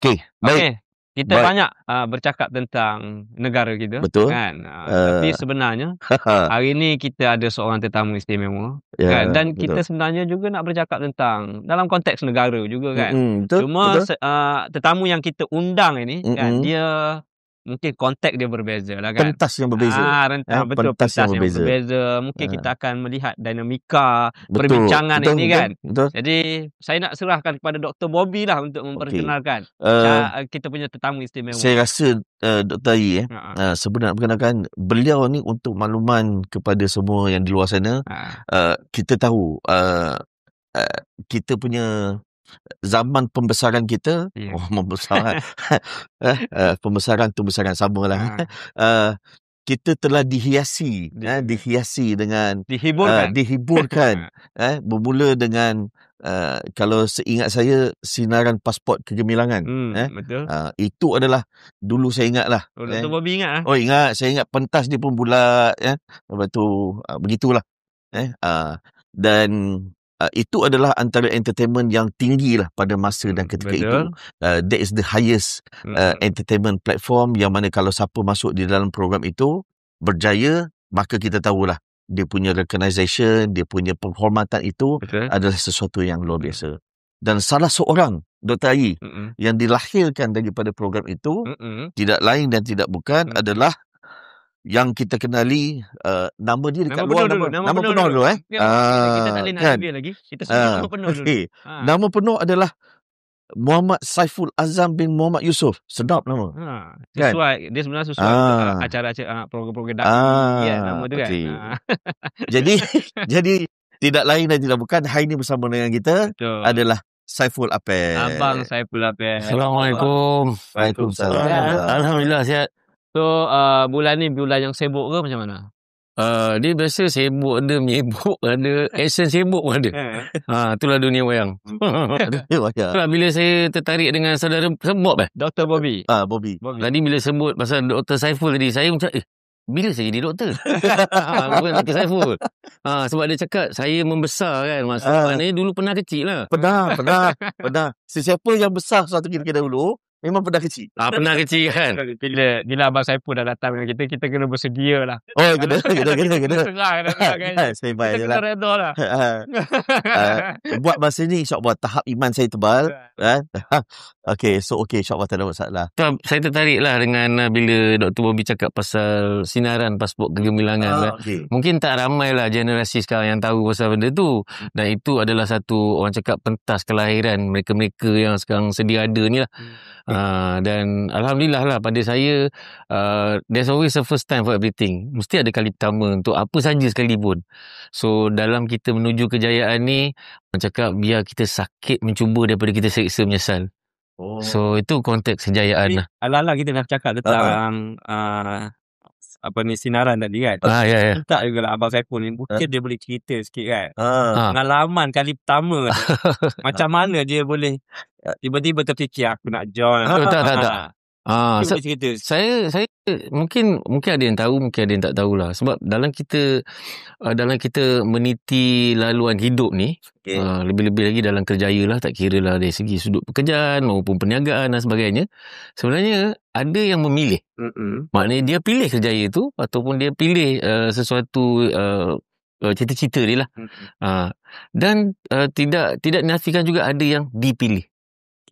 Okey, baik. Okey, kita Baik. banyak bercakap tentang negara kita, Betul. kan? Tapi sebenarnya hari ni kita ada seorang tetamu istimewa, kan? Dan betul. kita sebenarnya juga nak bercakap tentang dalam konteks negara juga, kan? Betul, Cuma betul. tetamu yang kita undang ini, kan, Mm-mm. dia mungkin konteks dia berbeza lah, kan? Pentas yang berbeza. Betul, Pentas yang berbeza. Mungkin kita akan melihat dinamika Betul. perbincangan Betul, ini, betul, kan? betul. Jadi saya nak serahkan kepada Dr. Bobby lah untuk Okey. memperkenalkan kita punya tetamu istimewa. Saya rasa Dr. Ayi sebenarnya nak perkenalkan beliau ni untuk makluman kepada semua yang di luar sana. Kita tahu kita punya zaman pembesaran kita, pembesaran samalah. Kita telah dihiasi dengan dihiburkan bermula dengan kalau seingat saya sinaran pasport kegemilangan. Betul. Itu adalah dulu saya ingatlah. Dr. Bobby ingat ingat, saya ingat pentas dia pun bulat lepas tu begitulah. Dan itu adalah antara entertainment yang tinggi lah pada masa dan ketika itu. That is the highest entertainment platform, yang mana kalau siapa masuk di dalam program itu berjaya, maka kita tahulah dia punya recognition, dia punya penghormatan itu adalah sesuatu yang luar biasa. Dan salah seorang Dr. Ayi yang dilahirkan daripada program itu tidak lain dan tidak bukan adalah yang kita kenali, nama dia dekat luar, nama penuh dulu. Kita tak boleh nak kan? dia lagi. Kita sebut nama penuh dulu. Nama penuh adalah Muhammad Saiful Azam bin Muhammad Yusof. Sedap nama. Sesuai, dia sebenarnya sesuai untuk acara-acara program-program dakwah, nama dia, kan. Jadi tidak lain dan tidak bukan, hari ini bersama dengan kita adalah Saiful Apel. Abang Saiful Apel. Assalamualaikum. Waalaikumsalam. Alhamdulillah sihat. So bulan ni bulan yang sibuk ke macam mana? Dia biasa sibuk, ada menyibuk, ada action sibuk pun ada. Itulah dunia wayang. Itulah bila saya tertarik dengan saudara Bob Dr. Bobby. Bobby. Tadi bila sebut pasal Dr. Saiful tadi, saya macam bila saya jadi doktor? Bukan Dr. Saiful. Sebab dia cakap saya membesar, kan. Maknanya dulu pernah kecil lah. Pernah. Sesiapa yang besar suatu ketika dahulu memang pernah kecil. Pernah kecil, kan. Bila Abang Saiful dah datang dengan kita kena bersedia lah. Kena. Saya kena reda lah. Buat masa ni insyaAllah tahap iman saya tebal. Okay, insyaAllah tak ada masalah. Saya tertarik lah dengan bila Dr. Bobby cakap pasal sinaran pasport kegemilangan. Mungkin tak ramai lah generasi sekarang yang tahu pasal benda tu. Dan itu adalah satu, orang cakap, pentas kelahiran mereka-mereka yang sekarang sedia ada ni lah. Dan Alhamdulillah lah, pada saya there's always a first time for everything. Mesti ada kali pertama untuk apa saja sekalipun. So dalam kita menuju kejayaan ni, orang cakap biar kita sakit mencuba daripada kita seksa menyesal. So itu konteks kejayaan lah. Ala-ala kita dah cakap tentang sinaran tadi, kan. Tak juga lah Abang Saiful ni, mungkin dia boleh cerita sikit, kan. Pengalaman kali pertama tu, macam mana dia boleh tiba-tiba terfikir aku nak join. Tak. Saya mungkin ada yang tahu, mungkin ada yang tak tahulah. Sebab dalam kita meniti laluan hidup ni, lebih-lebih lagi dalam kerjaya lah, tak kira lah dari segi sudut pekerjaan maupun perniagaan dan sebagainya, sebenarnya ada yang memilih. Maknanya dia pilih kerjaya tu, ataupun dia pilih sesuatu cita-cita dia lah. Dan tidak dinafikan juga ada yang dipilih.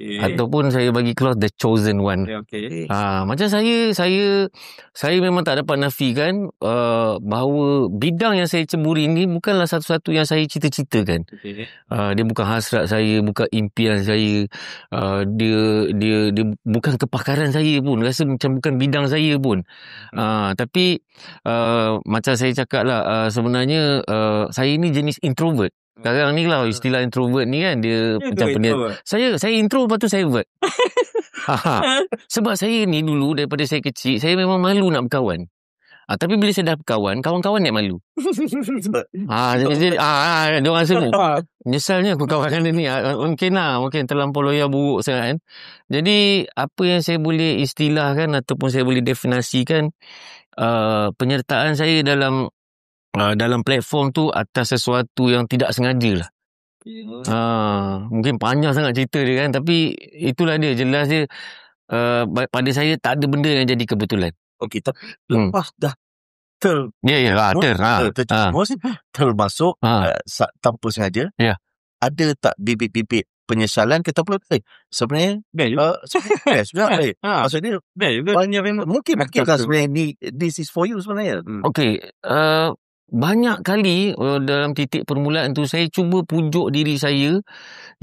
Ataupun saya bagi clause the chosen one. Macam saya memang tak dapat nafikan bahawa bidang yang saya ceburi ini bukanlah satu-satu yang saya cita-citakan. Dia bukan hasrat saya, bukan impian saya. Dia bukan kepakaran saya pun. Rasa macam bukan bidang saya pun. Tapi macam saya cakap lah, sebenarnya saya ni jenis introvert. Sekarang ni lah istilah introvert ni, kan, dia macam saya intro, lepas tu saya vert. Sebab saya ni dulu daripada saya kecil, saya memang malu nak berkawan. Tapi bila saya dah berkawan, kawan-kawan nak malu. Dia orang semua nyesalnya aku kawan dengan ni. Mungkin terlampau loya buruk sangat, kan. Jadi apa yang saya boleh istilahkan ataupun saya boleh definisikan, penyertaan saya dalam platform tu atas sesuatu yang tidak sengaja lah. Mungkin panjang sangat cerita dia kan. Tapi itulah dia. Jelas dia. Pada saya tak ada benda yang jadi kebetulan. Okey, tapi lepas dah termasuk tanpa sengaja, ada tak bibit-bibit penyesalan kita pula sebenarnya best juga. Maksudnya banyak memang mungkin sebenarnya ni this is for you sebenarnya. Okey, banyak kali dalam titik permulaan tu saya cuba pujuk diri saya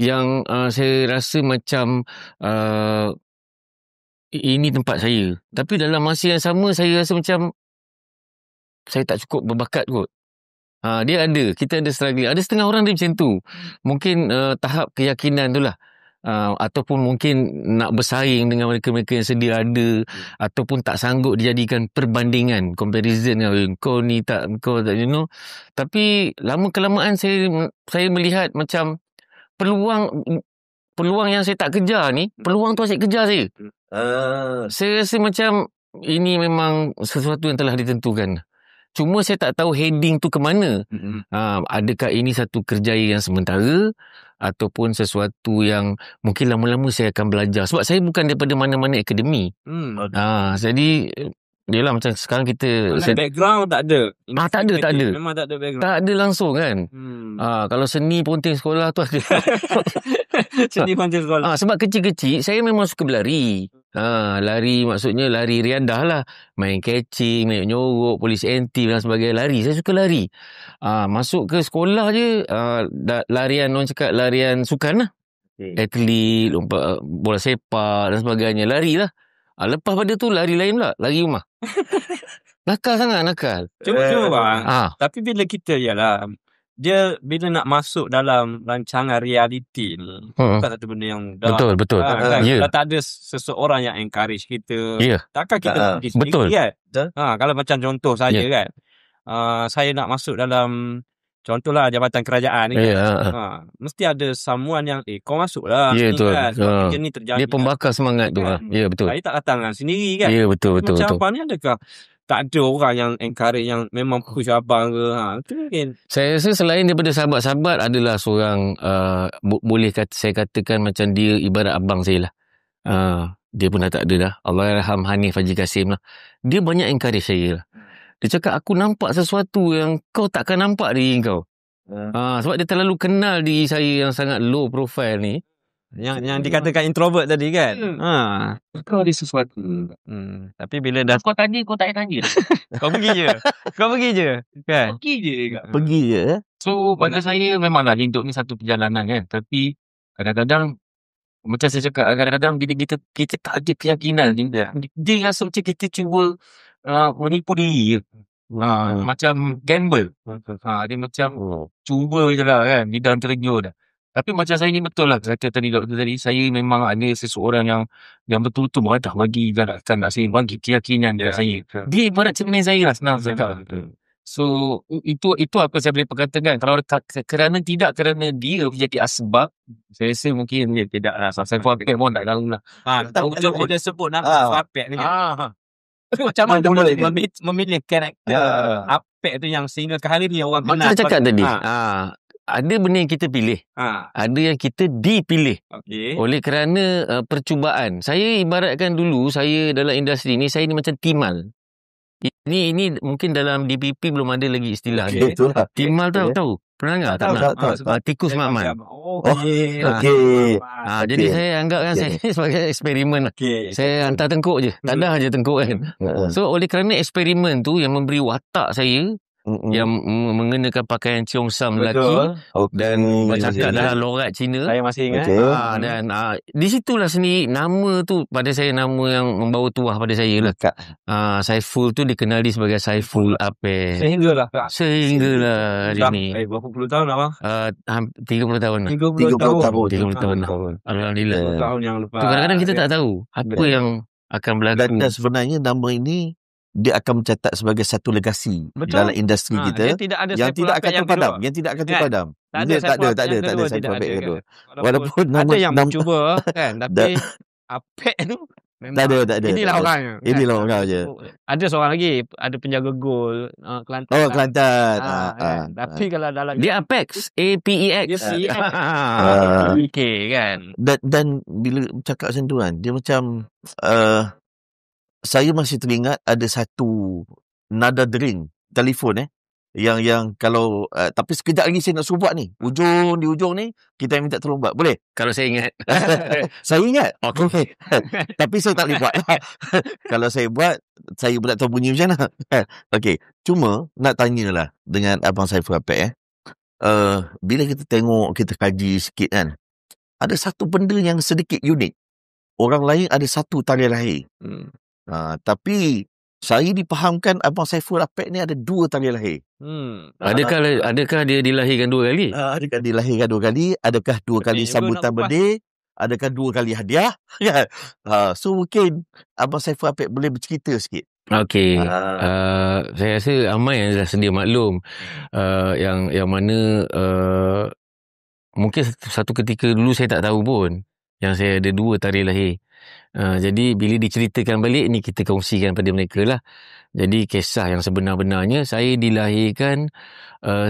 yang saya rasa macam ini tempat saya. Tapi dalam masa yang sama saya rasa macam saya tak cukup berbakat kot. Dia ada, kita ada struggling. Ada setengah orang dia macam tu. Mungkin tahap keyakinan tu lah. Ataupun mungkin nak bersaing dengan mereka-mereka yang sedia ada, ataupun tak sanggup dijadikan perbandingan, comparison, kau ni tak, kau tak, Tapi lama kelamaan saya melihat macam peluang yang saya tak kejar ni, peluang tu asyik kejar saya. Saya rasa macam ini memang sesuatu yang telah ditentukan. Cuma saya tak tahu heading tu ke mana. Adakah ini satu kerjaya yang sementara ataupun sesuatu yang mungkin lama-lama saya akan belajar. Sebab saya bukan daripada mana-mana akademi. Jadi yelah macam sekarang kita background tak ada. Tak ada. Memang tak ada background. Tak ada langsung kan. Kalau seni ponting sekolah tu ada. Seni ponting sekolah. Sebab kecil-kecil saya memang suka berlari. Lari maksudnya lari riadah lah. Main catching, main nyorok, polis anti dan sebagainya. Lari, saya suka lari. Masuk ke sekolah je, larian, orang cakap larian sukan lah. Atlet, lompat bola sepak dan sebagainya. Lari lah. Lepas pada tu lari lain pula, lari rumah. Nakal sangat, nakal. Cuma bang, tapi bila kita dia bila nak masuk dalam rancangan realiti ni, bukan satu benda yang betul. Kan? Kalau tak ada seseorang yang encourage kita, takkan kita pergi sendiri kan? Kalau macam contoh saya kan, saya nak masuk dalam contohlah jabatan kerajaan ni kan? Mesti ada someone yang kau masuklah ni kan, sebab kerja ni terjadi. Dia pembakar semangat tu kan? Ya, betul. Saya tak datang sendiri kan? Ya, betul. Macam abang ni adakah tak ada orang yang encourage, yang memang push abang ke? Itu mungkin. Saya rasa selain daripada sahabat-sahabat adalah seorang, boleh saya katakan macam dia ibarat abang saya lah. Dia pun dah tak ada dah. Allahyarham Hanif Haji Kasim lah. Dia banyak encourage saya lah. Dia cakap aku nampak sesuatu yang kau takkan nampak diri kau. Sebab dia terlalu kenal diri saya yang sangat low profile ni. Yang dikatakan introvert tadi kan. Kau ada sesuatu. Tapi bila dah kau tanya, kau tak tanya. Kau pergi je kan. Pergi je. So pada saya memanglah hidup ni satu perjalanan kan. Tapi kadang-kadang macam saya cakap, kadang-kadang bila kita tak ada keyakinan, dia rasa macam kita cuba menipu diri. Macam gamble. Dia macam cuba je lah kan, di dalam terjun dah. Tapi macam saya ni betul lah kata tadi doktor tadi, saya memang ada seseorang yang betul-betul beradah bagi gerakan nak saya, bagi keyakinan dia saya. Dia ibarat cermin saya lah, senang cakap. So itu apa saya boleh perkatakan. Kalau kerana dia menjadi asbab, saya rasa mungkin dia tidak lah. Saya pun pun tak tahu lah. Dia sebut nama Apek ni. Macam mana boleh memilih karakter Apek tu yang sehingga ke hari ni orang kenal. Macam cakap tadi, ada benda yang kita pilih, ada yang kita dipilih oleh kerana percubaan. Saya ibaratkan dulu saya dalam industri ni, saya ni macam timal. Ini mungkin dalam DPP belum ada lagi istilah ni. Timal tahu? Pernah tak? Tikus Makman. Jadi saya anggap kan saya sebagai eksperimen. Saya hantar tengkuk je. Dadah je tengkuk kan. So oleh kerana eksperimen tu yang memberi watak saya, yang mengenakan pakaian Cheongsam lelaki dan bercakap dalam logat Cina. Saya masih ingat. Dan di situlah sendiri nama tu pada saya, nama yang membawa tuah pada saya lah. Saiful tu dikenali sebagai Saiful Apek. Sehinggalah hari ni. Berapa puluh tahun abang? 30 tahun lah. 30 tahun. Alhamdulillah. 30 tahun yang lepas. Kadang-kadang kita tak tahu apa yang akan berlaku. Dan sebenarnya nama ini dia akan mencatat sebagai satu legasi dalam industri kita yang tidak akan terpadam. Tak ada Saiful Apek kedua. Walaupun ada yang mencuba kan, tapi Apek tu Tak ada. Inilah orangnya. Inilah orang je. Ada seorang lagi, ada penjaga gol Kelantan. Oh, Kelantan. Kan? Tapi kalau dalam dia Apex, APEX. Dia PEK kan. Dan bila cakap macam tu kan, dia macam saya masih teringat ada satu nada dering telefon yang kalau tapi sekejap lagi saya nak suruh buat ni. Di ujung ni kita minta tolong buat. Boleh? Kalau saya ingat. Saya ingat. Okay. Tapi saya tak boleh buat. Kalau saya buat, saya pun tak tahu bunyi macam mana. Okey, cuma nak tanyalah dengan Abang Saiful Apek bila kita tengok, kita kaji sikit kan, ada satu benda yang sedikit unik. Orang lain ada satu tarikh lahir. Tapi saya dipahamkan Abang Saiful Apek ni ada 2 tarikh lahir. Adakah dia dilahirkan 2 kali? Adakah dilahirkan 2 kali? Adakah 2 kali sambutan birthday? Adakah 2 kali hadiah? So mungkin Abang Saiful Apek boleh bercerita sikit. Okey. Saya rasa ramai yang dah sedia maklum. Yang mana mungkin satu ketika dulu saya tak tahu pun yang saya ada 2 tarikh lahir. Jadi bila diceritakan balik ni, kita kongsikan pada mereka lah. Jadi kisah yang sebenar-benarnya, saya dilahirkan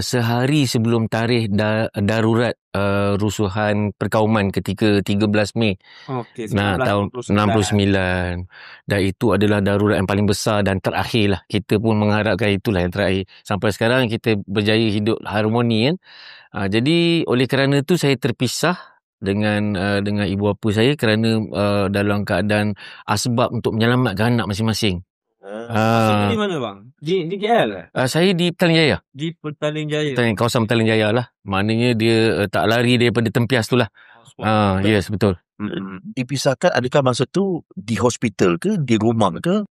sehari sebelum tarikh darurat rusuhan perkauman ketika 13 Mei tahun 69. Dan itu adalah darurat yang paling besar dan terakhir lah. Kita pun mengharapkan itulah yang terakhir. Sampai sekarang kita berjaya hidup harmoni kan. Jadi oleh kerana itu saya terpisah dengan ibu bapa saya kerana dalam keadaan asbab untuk menyelamatkan anak masing-masing. Di mana bang? Di KL? Saya di Petaling Jaya. Di Petaling Jaya. Kawasan Petaling Jaya lah. Maknanya dia tak lari daripada tempias tu lah. Yes, betul. Dipisahkan, adakah masa tu di hospital ke, di rumah ke?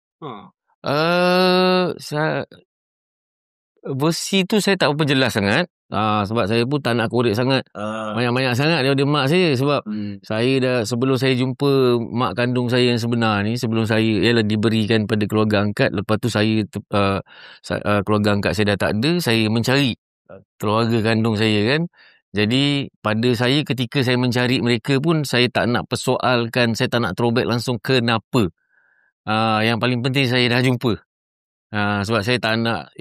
Versi tu saya tak berapa jelas sangat. Sebab saya pun tak nak korek sangat banyak-banyak sangat daripada mak saya. Sebab saya dah, sebelum saya jumpa mak kandung saya yang sebenar ni, sebelum saya ialah diberikan pada keluarga angkat, lepas tu saya keluarga angkat saya dah tak ada, saya mencari keluarga kandung saya kan. Jadi pada saya, ketika saya mencari mereka pun, saya tak nak persoalkan, saya tak nak throwback langsung kenapa. Yang paling penting saya dah jumpa. Sebab saya tak nak,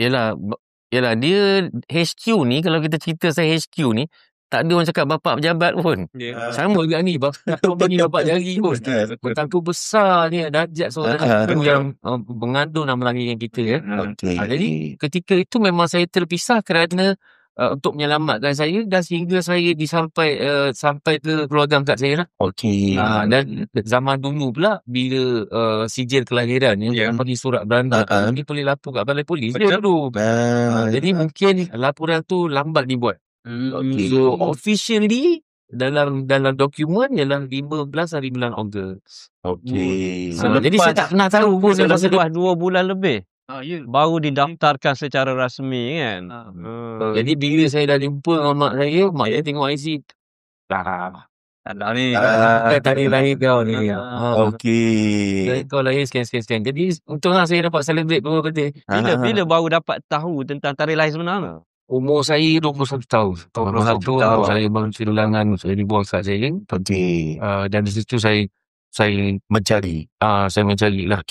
Yalah, dia HQ ni, kalau kita cerita saya HQ ni, tak ada orang cakap bapak pejabat pun. Sama juga ni, bapak jari pun. Betapa besar ni, darjat seorang yang mengandung dan melahirkan kita. Jadi ketika itu memang saya terpisah kerana untuk menyelamatkan saya, dan sehingga saya sampai ke keluarga angkat saya lah. Dan zaman dulu pula, bila sijil kelahiran yang bagi surat beranda, dia boleh lapor kat balai polis dia dulu. Jadi mungkin laporan tu lambat dibuat. So officially dalam dokumen ialah 15 hari bulan Ogos. Jadi saya tak pernah tahu pun masa 2 bulan lebih. Baru didaftarkan secara rasmi kan. Jadi bila saya dah jumpa dengan mak saya tengok IC. Tak ni. Tadi lahir kau ni. Kau lahir sekian. Jadi untunglah saya dapat celebrate beberapa kali. Bila baru dapat tahu tentang tarikh lahir sebenar? Umur saya 21 tahun. Saya baru silangan, saya dibuang saat saya. Dan di situ saya mencari. Saya mencari lah.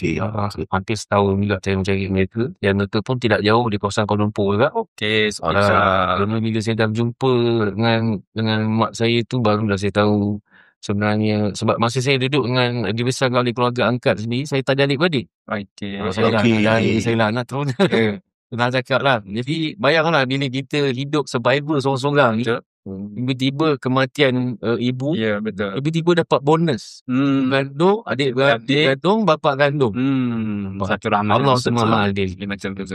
Hampir setahun juga saya mencari mereka. Yang mereka pun tidak jauh di kawasan Kuala Lumpur juga. Kerana bila saya dah jumpa dengan mak saya tu, barulah saya tahu sebenarnya. Sebab masa saya duduk dibesarkan oleh keluarga angkat sendiri, saya tak ada adik-beradik. Saya lah anak terus. Kenal cakap lah. Jadi bayanglah bila kita hidup survival sorang-sorang, tiba-tiba kematian ibu, betul. Tiba-tiba dapat bonus. Gandung, adik-beradik gandung, bapak gandung. Satu rahmat Allah semua adil. Macam tu.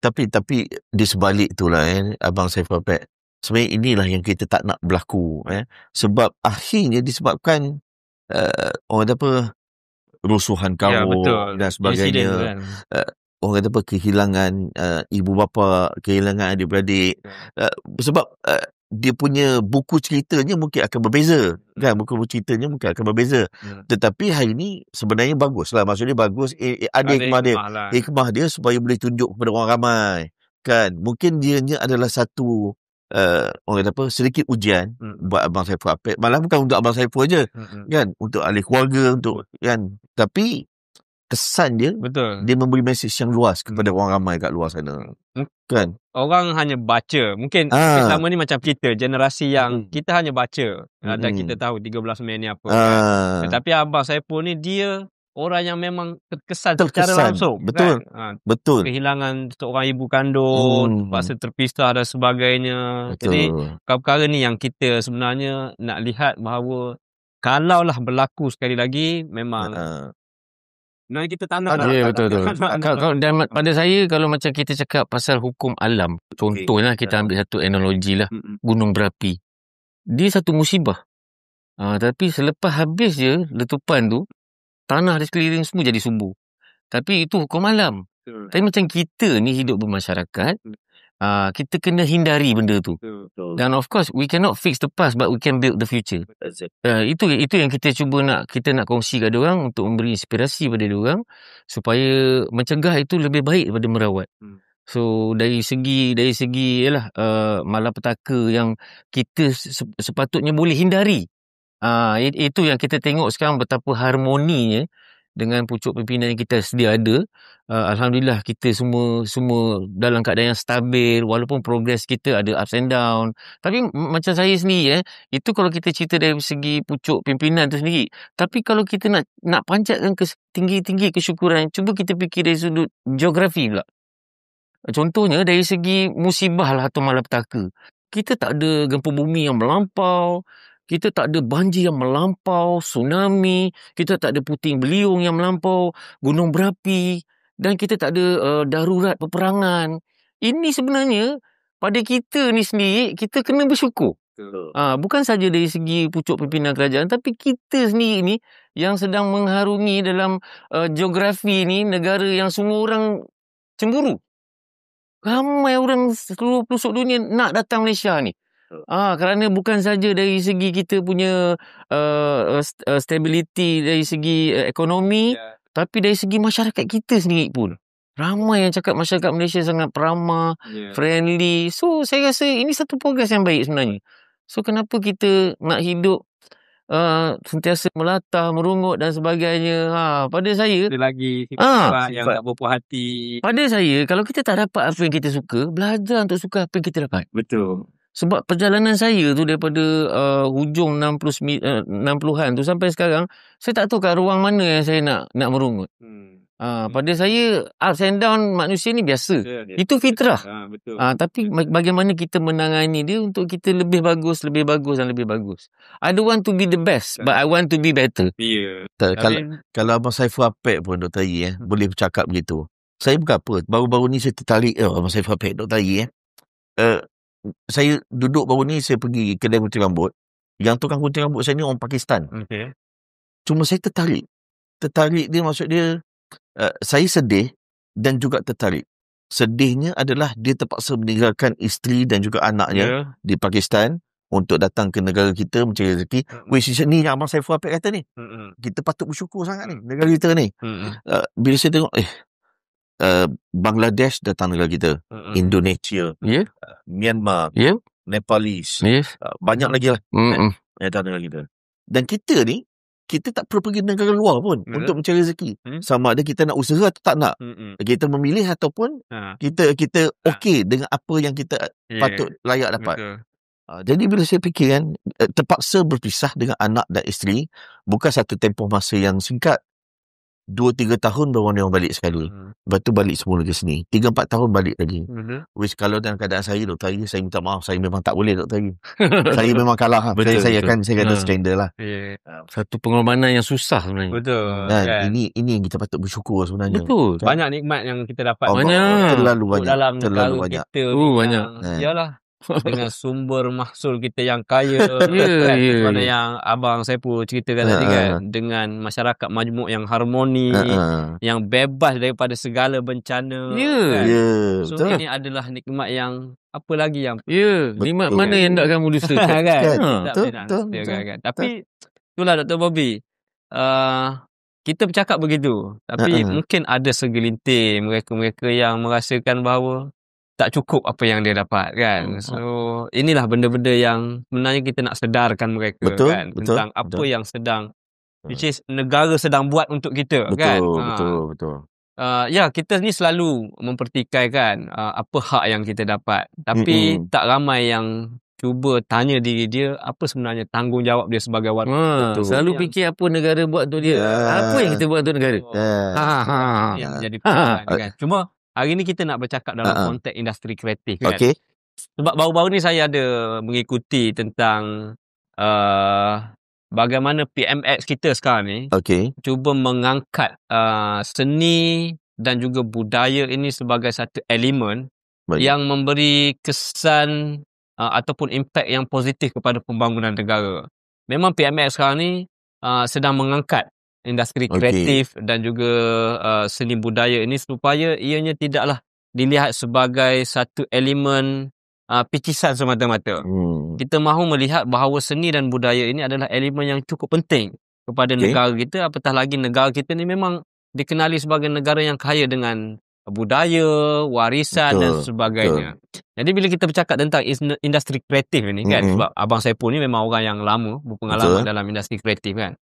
Tapi di sebalik itulah Abang Saiful Apek, sebenarnya inilah yang kita tak nak berlaku. Sebab akhirnya disebabkan rusuhan kaum dan sebagainya. Orang kata kehilangan ibu bapa, kehilangan adik-beradik. Sebab dia punya buku ceritanya mungkin akan berbeza. Kan? Buku ceritanya mungkin akan berbeza. Tetapi hari ni sebenarnya bagus lah. Maksudnya bagus. Ada hikmah dia supaya boleh tunjuk kepada orang ramai. Kan? Mungkin dianya adalah satu orang kata sedikit ujian buat Abang Saiful Apek. Malah bukan untuk Abang Saiful je. Kan? Untuk ahli keluarga, untuk kan Tapi kesan dia, dia memberi mesej yang luas kepada orang ramai kat luar sana. Kan? Orang hanya baca. Mungkin selama ni macam kita, generasi yang kita hanya baca. Dan kita tahu 13 Mei ni apa. Kan? Tetapi abang saya pun ni, dia orang yang memang terkesan secara langsung. Betul. Kan? Betul. Kehilangan seorang ibu kandung, terpaksa terpisah dan sebagainya. Jadi, perkara ni yang kita sebenarnya nak lihat bahawa kalaulah berlaku sekali lagi, memang kita tak nak. Ya, betul. Dan pada saya, kalau macam kita cakap pasal hukum alam, contohnya kita ambil satu analogi lah, gunung berapi. Dia satu musibah. Tapi selepas habis je letupan tu, tanah di sekeliling semua jadi subur. Tapi itu hukum alam. Tapi macam kita ni hidup bermasyarakat, kita kena hindari benda tu. Dan of course, we cannot fix the past, but we can build the future. Itu yang kita cuba kita nak kongsi kat diorang untuk memberi inspirasi pada diorang supaya mencegah itu lebih baik daripada merawat. So dari segi ialah malapetaka yang kita sepatutnya boleh hindari. Itu yang kita tengok sekarang betapa harmoninya dengan pucuk pimpinan yang kita sedia ada. Alhamdulillah kita semua dalam keadaan yang stabil, walaupun progres kita ada ups and down. Tapi macam saya sendiri itu kalau kita cerita dari segi pucuk pimpinan tu sendiri. Tapi kalau kita nak panjatkan ke tinggi-tinggi kesyukuran, cuba kita fikir dari sudut geografi pula. Contohnya dari segi musibah lah atau malapetaka. Kita tak ada gempa bumi yang melampau, kita tak ada banjir yang melampau, tsunami, kita tak ada puting beliung yang melampau, gunung berapi, dan kita tak ada darurat peperangan. Ini sebenarnya pada kita ni sendiri, kita kena bersyukur. Bukan saja dari segi pucuk pimpinan kerajaan, tapi kita sendiri ni yang sedang mengharungi dalam geografi ni negara yang semua orang cemburu. Ramai orang seluruh pelosok dunia nak datang Malaysia ni. Kerana bukan saja dari segi kita punya stability dari segi ekonomi, tapi dari segi masyarakat kita sendiri pun. Ramai yang cakap masyarakat Malaysia sangat peramah, friendly. So, saya rasa ini satu progres yang baik sebenarnya. So, kenapa kita nak hidup sentiasa melatah, merungut dan sebagainya. Pada saya, ada lagi sifat yang tak berpuas hati. Pada saya, kalau kita tak dapat apa yang kita suka, belajar untuk suka apa yang kita dapat. Betul. Sebab perjalanan saya tu daripada hujung 60-an tu sampai sekarang, saya tak tahu kat ruang mana yang saya nak merungut. Pada saya, ups and down manusia ni biasa. Itu fitrah. Betul. Tapi bagaimana kita menangani dia untuk kita lebih bagus dan lebih bagus. I don't want to be the best, but I want to be better. Kalau Abang Saiful Apek pun, Dr. Yi, boleh bercakap begitu. Saya bukan apa, baru-baru ni saya tertarik Abang Saiful Apek, Dr. Yi. Saya duduk baru ni, saya pergi kedai gunting rambut. Yang tukang gunting rambut saya ni orang Pakistan. Cuma saya tertarik dia, maksud dia, saya sedih dan juga tertarik. Sedihnya adalah dia terpaksa meninggalkan isteri dan juga anaknya di Pakistan untuk datang ke negara kita mencari rezeki. Ni yang Abang Saiful Apek kata ni. Kita patut bersyukur sangat ni, negara kita ni. Bila saya tengok, Bangladesh datang negara kita, Indonesia, Myanmar, Nepalese, banyak lagi lah datang negara kita. Dan kita ni, kita tak perlu pergi negara luar pun untuk mencari rezeki. Sama ada kita nak usaha atau tak nak. Kita memilih ataupun kita okey dengan apa yang kita patut layak dapat. Jadi bila saya fikir kan, terpaksa berpisah dengan anak dan isteri, bukan satu tempoh masa yang singkat. 2-3 tahun baru orang balik sekali. Lepas tu balik semula ke sini. 3-4 tahun balik lagi. Kalau dalam keadaan saya, Dr. Yi, saya minta maaf. Saya memang tak boleh, Dr. Yi. Saya memang kalah. Saya kena surrender lah. Satu pengorbanan yang susah sebenarnya. Betul. Ini yang kita patut bersyukur sebenarnya. Betul. Banyak nikmat yang kita dapat. Terlalu banyak. Dalam negara kita. Banyak. Yalah. Dengan sumber mahsul kita yang kaya, mana yang Abang Saiful ceritakan tadi kan, dengan masyarakat majmuk yang harmoni, yang bebas daripada segala bencana. So ini adalah nikmat yang apa lagi yang nikmat mana yang nak kamu dustakan kan? Tapi itulah Dr. Bobby, kita bercakap begitu, tapi mungkin ada segelintir mereka-mereka yang merasakan bahawa tak cukup apa yang dia dapat kan. So inilah benda-benda yang sebenarnya kita nak sedarkan mereka tentang apa yang sedang which is negara sedang buat untuk kita, kan? Betul. Ya, kita ni selalu mempertikaikan apa hak yang kita dapat. Tapi tak ramai yang cuba tanya diri dia apa sebenarnya tanggungjawab dia sebagai warga. Selalu fikir apa negara buat untuk dia. Apa yang kita buat untuk negara? Yang menjadi persoalan, kan? Cuma hari ni kita nak bercakap dalam konteks industri kreatif, kan? Sebab baru-baru ni saya ada mengikuti tentang bagaimana PMX kita sekarang ni cuba mengangkat seni dan juga budaya ini sebagai satu elemen yang memberi kesan ataupun impak yang positif kepada pembangunan negara. Memang PMX sekarang ni sedang mengangkat industri kreatif dan juga seni budaya ini supaya ianya tidaklah dilihat sebagai satu elemen picisan semata-mata. Kita mahu melihat bahawa seni dan budaya ini adalah elemen yang cukup penting kepada negara kita, apatah lagi negara kita ni memang dikenali sebagai negara yang kaya dengan budaya, warisan dan sebagainya. Jadi bila kita bercakap tentang industri kreatif ini, kan, sebab Abang Saipul ni memang orang yang lama berpengalaman dalam industri kreatif, kan.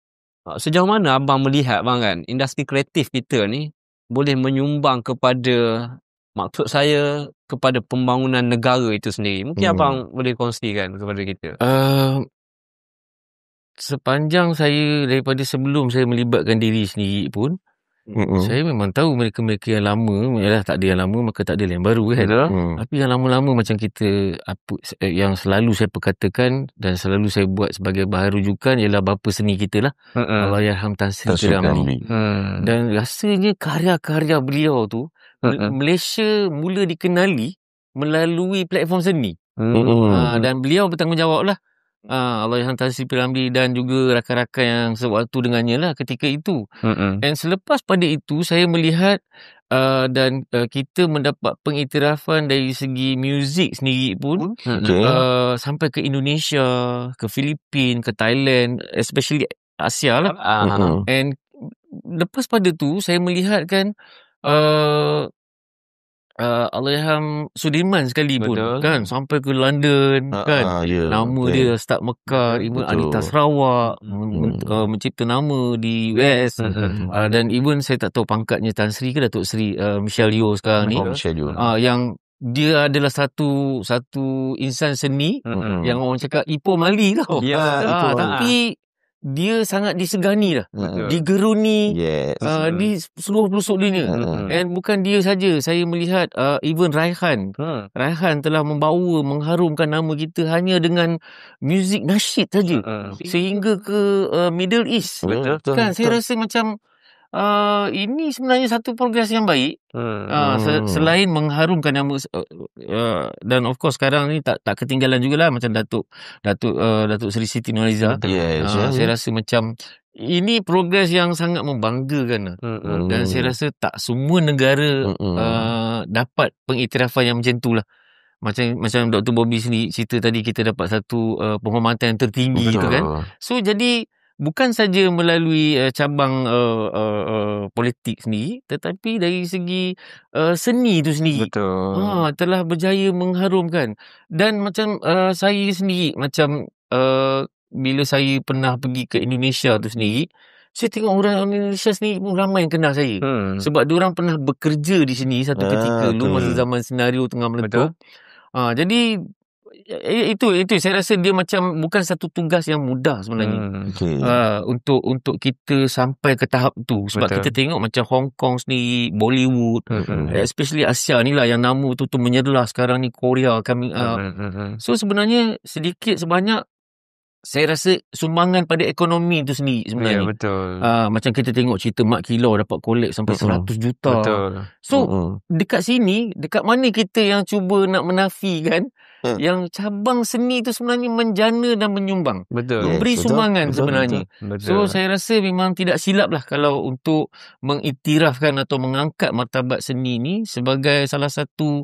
Sejauh mana abang melihat, bang, kan, industri kreatif kita ni boleh menyumbang kepada, maksud saya, kepada pembangunan negara itu sendiri? Mungkin abang boleh kongsikan kepada kita. Sepanjang saya, daripada sebelum saya melibatkan diri sendiri pun, saya memang tahu mereka-mereka yang lama, yalah, tak ada yang lama maka tak ada yang baru, kan. Tapi yang lama-lama macam kita, yang selalu saya perkatakan dan selalu saya buat sebagai bahan rujukan ialah bapa seni kita lah, Allahyarham Tan Sri P.Ramlee. Dan rasanya karya-karya beliau tu Malaysia mula dikenali melalui platform seni. Dan beliau bertanggungjawab lah, Allahyarham Tan Sri P.Ramlee dan juga rakan-rakan yang sewaktu dengannya lah ketika itu. Dan selepas pada itu saya melihat dan kita mendapat pengiktirafan dari segi muzik sendiri pun, sampai ke Indonesia, ke Filipina, ke Thailand, especially Asia lah. And lepas pada tu saya melihat, kan, Allahyarham Sudirman sekali pun, kan, sampai ke London, kan, nama dia start Mekah, even Anita Sarawak mencipta nama di US, dan even saya tak tahu pangkatnya Tan Sri ke Datuk Sri Michelle Yeoh sekarang ni, yang dia adalah satu insan seni yang orang cakap Ipoh Mali tau. Tapi dia sangat disegani lah, digeruni di seluruh pelosok dunia. And bukan dia saja, saya melihat even Raihan telah mengharumkan nama kita hanya dengan muzik nasyid saja, sehingga ke Middle East. Kan, saya rasa macam ini sebenarnya satu progres yang baik. Selain mengharumkan nama, dan of course sekarang ni tak ketinggalan jugalah macam Datuk Seri Siti Nurhaliza. Saya rasa macam ini progres yang sangat membanggakan. Dan saya rasa tak semua negara dapat pengiktirafan yang macam tu lah. Macam Dr. Bobby sendiri cerita tadi, kita dapat satu penghormatan yang tertinggi tu, kan. So jadi bukan saja melalui cabang politik sendiri, tetapi dari segi seni itu sendiri telah berjaya mengharumkan. Dan macam saya sendiri, macam bila saya pernah pergi ke Indonesia tu sendiri, saya tengok orang Indonesia sendiri pun ramai yang kenal saya. Sebab diorang pernah bekerja di sini satu ketika dulu masa zaman senario tengah meletup. Jadi itu saya rasa dia macam bukan satu tugas yang mudah sebenarnya, untuk kita sampai ke tahap tu. Sebab kita tengok macam Hong Kong sendiri, Bollywood, especially Asia ni lah yang nama tu menyerlah sekarang ni, Korea coming up. So sebenarnya sedikit sebanyak saya rasa sumbangan pada ekonomi tu sendiri sebenarnya. Macam kita tengok cerita Mat Kilau dapat collect sampai 100 juta. So dekat sini, dekat mana kita yang cuba nak menafikan yang cabang seni tu sebenarnya menjana dan menyumbang, memberi sumbangan sebenarnya. So saya rasa memang tidak silap lah kalau untuk mengiktirafkan atau mengangkat martabat seni ni sebagai salah satu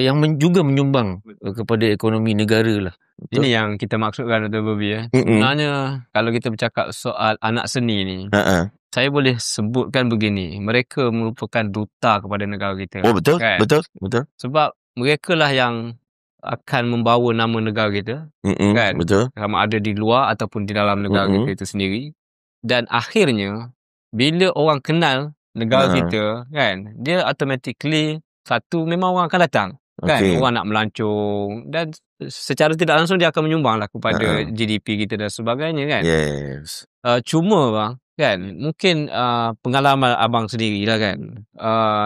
yang juga menyumbang kepada ekonomi negara lah. Ini yang kita maksudkan, Dr. Bobby. Sebenarnya kalau kita bercakap soal anak seni ni, saya boleh sebutkan begini, mereka merupakan duta kepada negara kita. Betul, kan? Betul. Sebab mereka lah yang akan membawa nama negara kita, kan? Sama ada di luar ataupun di dalam negara kita itu sendiri. Dan akhirnya bila orang kenal negara kita kan, dia automatically satu memang orang akan datang kan, orang nak melancong dan secara tidak langsung dia akan menyumbang lah kepada GDP kita dan sebagainya kan. Cuma bang kan, mungkin pengalaman abang sendiri lah kan,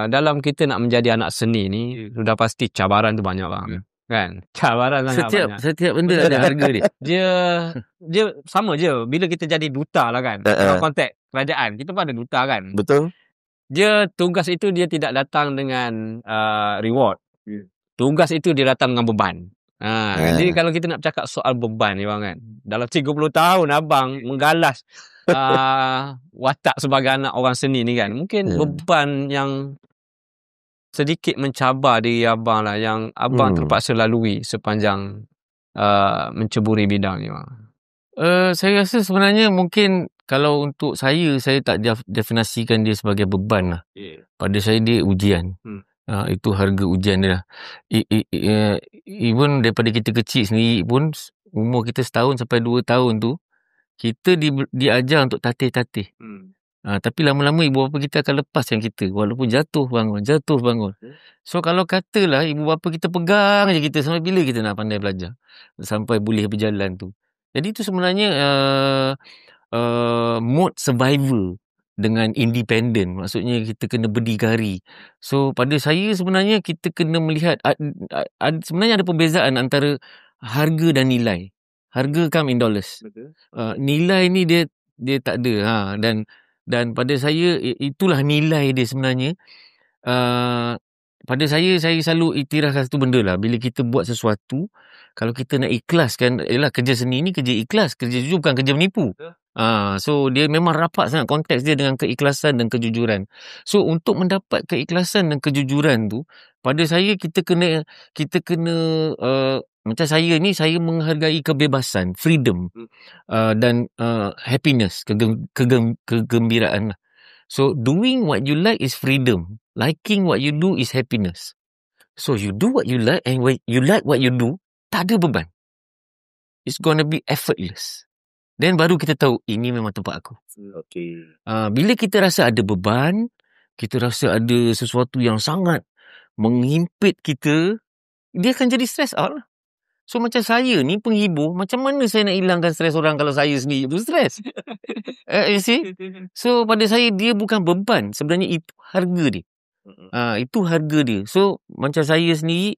dalam kita nak menjadi anak seni ni sudah pasti cabaran tu banyak bang. Kan, cabaran sangat banyak. Setiap benda ada harga dia. Dia sama je bila kita jadi duta lah kan. Dalam konteks kerajaan kita pun ada duta kan. Betul. Dia tugas itu dia tidak datang dengan reward. Tugas itu dia datang dengan beban. Jadi kalau kita nak cakap soal beban ni bang kan, dalam 30 tahun abang menggalas watak sebagai anak orang seni ni kan, mungkin beban yang sedikit mencabar diri abang lah, yang abang terpaksa lalui sepanjang menceburi bidang ni bang. Saya rasa sebenarnya mungkin kalau untuk saya tak definisikan dia sebagai beban lah. Pada saya dia ujian. Itu harga ujian dia lah. Even daripada kita kecil sendiri pun, umur kita 1 sampai 2 tahun tu, kita diajar untuk tatih-tatih. Tapi lama-lama ibu bapa kita akan lepaskan kita, walaupun jatuh bangun. So kalau katalah ibu bapa kita pegang je kita, sampai bila kita nak pandai belajar sampai boleh berjalan tu. Jadi itu sebenarnya mode survival dengan independent, maksudnya kita kena berdikari. So pada saya sebenarnya kita kena melihat sebenarnya ada perbezaan antara harga dan nilai. Harga come in dollars. Nilai ni dia tak ada. Dan pada saya itulah nilai dia sebenarnya. Pada saya selalu iktirafkan satu benda lah. Bila kita buat sesuatu, kalau kita nak ikhlaskan, kerja seni ni kerja ikhlas, kerja jujur, bukan kerja menipu. So dia memang rapat sangat konteks dia dengan keikhlasan dan kejujuran. So untuk mendapat keikhlasan dan kejujuran tu, pada saya kita kena macam saya ni, saya menghargai kebebasan, freedom, dan happiness, kegembiraan lah. So doing what you like is freedom, liking what you do is happiness. So you do what you like, and when you like what you do, tak ada beban. It's gonna be effortless. Then baru kita tahu ini memang tempat aku. Bila kita rasa ada beban, kita rasa ada sesuatu yang sangat menghimpit kita, dia akan jadi stress out lah. So macam saya ni penghibur, macam mana saya nak hilangkan stres orang kalau saya sendiri pun stres? You see? So pada saya dia bukan beban, sebenarnya itu harga dia. Itu harga dia. So macam saya sendiri,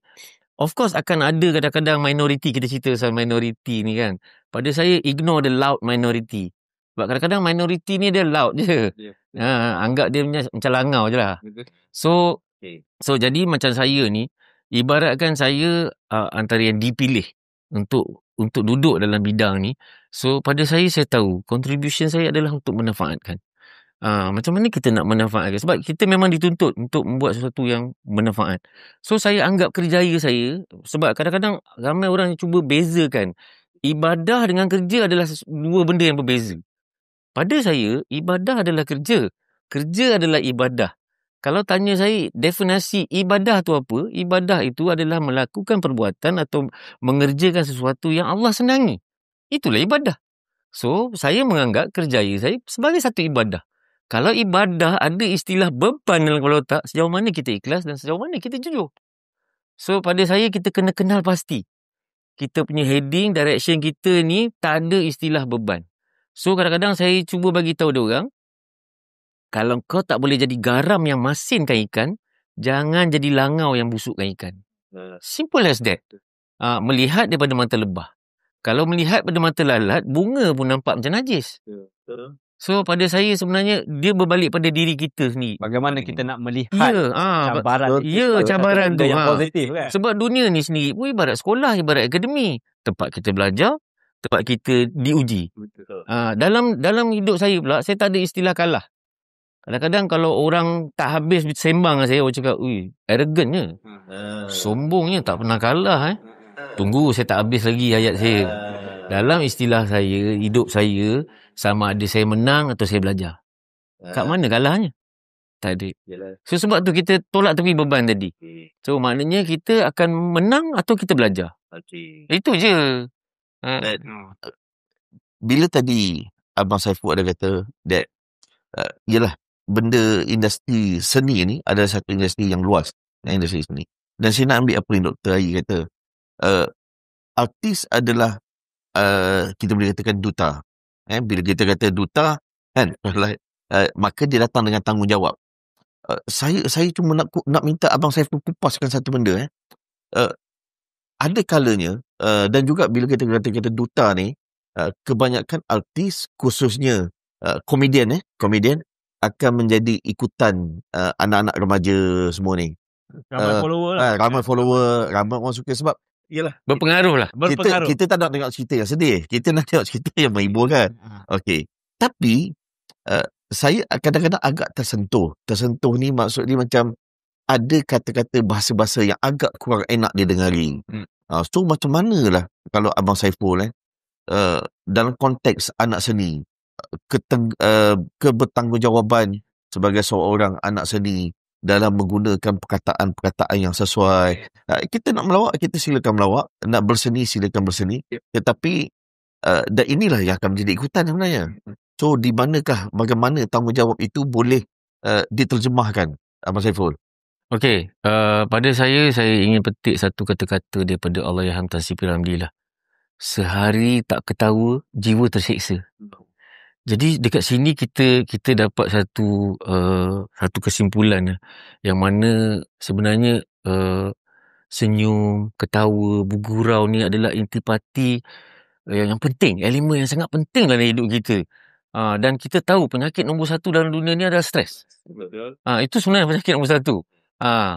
of course akan ada kadang-kadang minority, kita cerita pasal minority ni kan. Pada saya ignore the loud minority. Sebab kadang-kadang minority ni dia loud je. Anggap dia macam langau je lah. So jadi macam saya ni, ibaratkan saya antara yang dipilih untuk duduk dalam bidang ni. So pada saya tahu contribution saya adalah untuk memanfaatkan. Macam mana kita nak memanfaatkan, sebab kita memang dituntut untuk membuat sesuatu yang bermanfaat. So saya anggap kerjaya saya, sebab kadang-kadang ramai orang yang cuba bezakan ibadah dengan kerja adalah dua benda yang berbeza. Pada saya, ibadah adalah kerja adalah ibadah. Kalau tanya saya definisi ibadah tu apa? Ibadah itu adalah melakukan perbuatan atau mengerjakan sesuatu yang Allah senangi. Itulah ibadah. So, saya menganggap kerjaya saya sebagai satu ibadah. Kalau ibadah ada istilah beban dalam kepala otak, sejauh mana kita ikhlas dan sejauh mana kita jujur. So, pada saya kita kena kenal pasti. Kita punya heading, direction kita ni tak ada istilah beban. So, kadang-kadang saya cuba bagi tahu dia orang, kalau kau tak boleh jadi garam yang masinkan ikan, jangan jadi langau yang busukkan ikan. Simple as that. Melihat daripada mata lebah. Kalau melihat pada mata lalat, bunga pun nampak macam najis. So pada saya sebenarnya dia berbalik pada diri kita sendiri. Bagaimana kita nak melihat cabaran cabaran tu yang positif kan? Sebab dunia ni sendiri pun ibarat sekolah, ibarat akademi. Tempat kita belajar, tempat kita diuji. Dalam hidup saya pula, saya tak ada istilah kalah. Kadang-kadang kalau orang tak habis sembang dengan saya, orang cakap, arrogantnya, sombongnya, tak pernah kalah. Tunggu, saya tak habis lagi ayat saya. Dalam istilah saya, hidup saya, sama ada saya menang atau saya belajar. Kat mana kalahnya? Tak ada. So sebab tu kita tolak tepi beban tadi. So maknanya kita akan menang atau kita belajar. Itu je. Bila tadi Abang Saiful ada kata that ialah benda industri seni ni adalah satu industri yang luas, industri seni. Dan saya nak ambil apa yang Dr. Ayi kata. Artis adalah kita boleh katakan duta. Bila kita kata duta kan, maka dia datang dengan tanggungjawab. Saya cuma nak minta Abang Saiful kupaskan satu benda. Ada kalanya dan juga bila kita kata duta ni, kebanyakan artis khususnya komedian akan menjadi ikutan anak-anak remaja semua ni. Ramai follower, ramai orang suka sebab yalah, berpengaruh lah. Kita tak nak tengok cerita yang sedih. Kita nak tengok cerita yang menghibur kan. Okey. Tapi saya kadang-kadang agak tersentuh. Tersentuh ni maksud dia macam ada kata-kata bahasa-bahasa yang agak kurang enak dia dengari. So macam manalah kalau Abang Saiful dalam konteks anak seni, kebertanggungjawaban sebagai seorang anak seni dalam menggunakan perkataan-perkataan yang sesuai. Kita nak melawak, kita silakan melawak. Nak berseni, silakan berseni. Tetapi dan inilah yang akan menjadi ikutan sebenarnya. So di manakah, bagaimana tanggungjawab itu boleh diterjemahkan, Abang Saiful? Okey, pada saya ingin petik satu kata-kata daripada Allahyarham Tan Sri P. Ramlee lah. Sehari tak ketawa, jiwa tersiksa. Jadi dekat sini kita dapat satu kesimpulan yang mana sebenarnya senyum, ketawa, bergurau ni adalah intipati yang penting, elemen yang sangat penting dalam hidup kita. Dan kita tahu penyakit nombor 1 dalam dunia ni adalah stres. Betul. Itu sebenarnya penyakit nombor 1.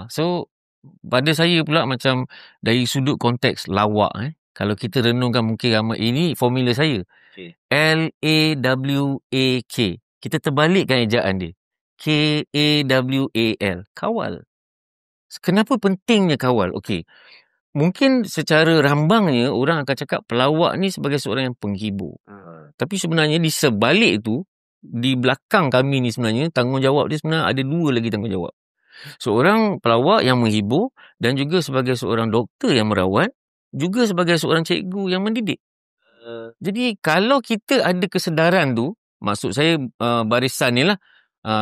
So pada saya pula macam dari sudut konteks lawak, kalau kita renungkan mungkin ramai, ini formula saya. L-A-W-A-K. Kita terbalikkan ejaan dia. K-A-W-A-L. Kawal. Kenapa pentingnya kawal? Okey. Mungkin secara rambangnya orang akan cakap pelawak ni sebagai seorang yang penghibur. Tapi sebenarnya di sebalik itu, di belakang kami ni sebenarnya, tanggungjawab dia sebenarnya ada 2 lagi tanggungjawab. Seorang pelawak yang menghibur dan juga sebagai seorang doktor yang merawat, juga sebagai seorang cikgu yang mendidik. Jadi kalau kita ada kesedaran tu, maksud saya barisan ni lah,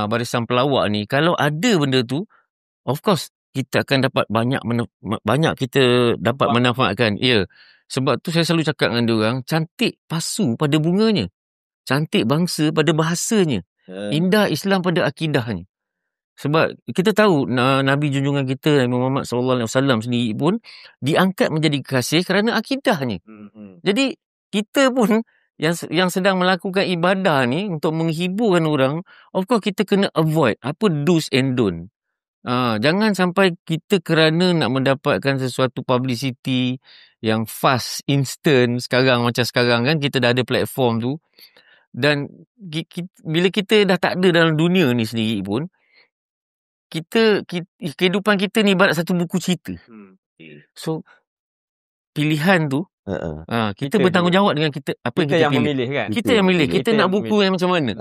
barisan pelawak ni, kalau ada benda tu, of course kita akan dapat banyak kita dapat manfaatkan. Ya. Sebab tu saya selalu cakap dengan diorang, cantik pasu pada bunganya, cantik bangsa pada bahasanya, indah Islam pada akidahnya. Sebab kita tahu Nabi junjungan kita Nabi Muhammad SAW sendiri pun diangkat menjadi kekasih kerana akidahnya. Jadi kita pun yang sedang melakukan ibadah ni untuk menghiburkan orang, of course kita kena avoid apa do's and don't. Jangan sampai kita kerana nak mendapatkan sesuatu publicity yang fast, instant sekarang, macam sekarang kan kita dah ada platform tu, dan bila kita dah tak ada dalam dunia ni sendiri pun, kehidupan kita ni ibarat satu buku cerita. So pilihan tu kita bertanggungjawab dengan apa yang kita pilih. Memilih, kan? Kita yang milih. Kita nak buku yang macam mana?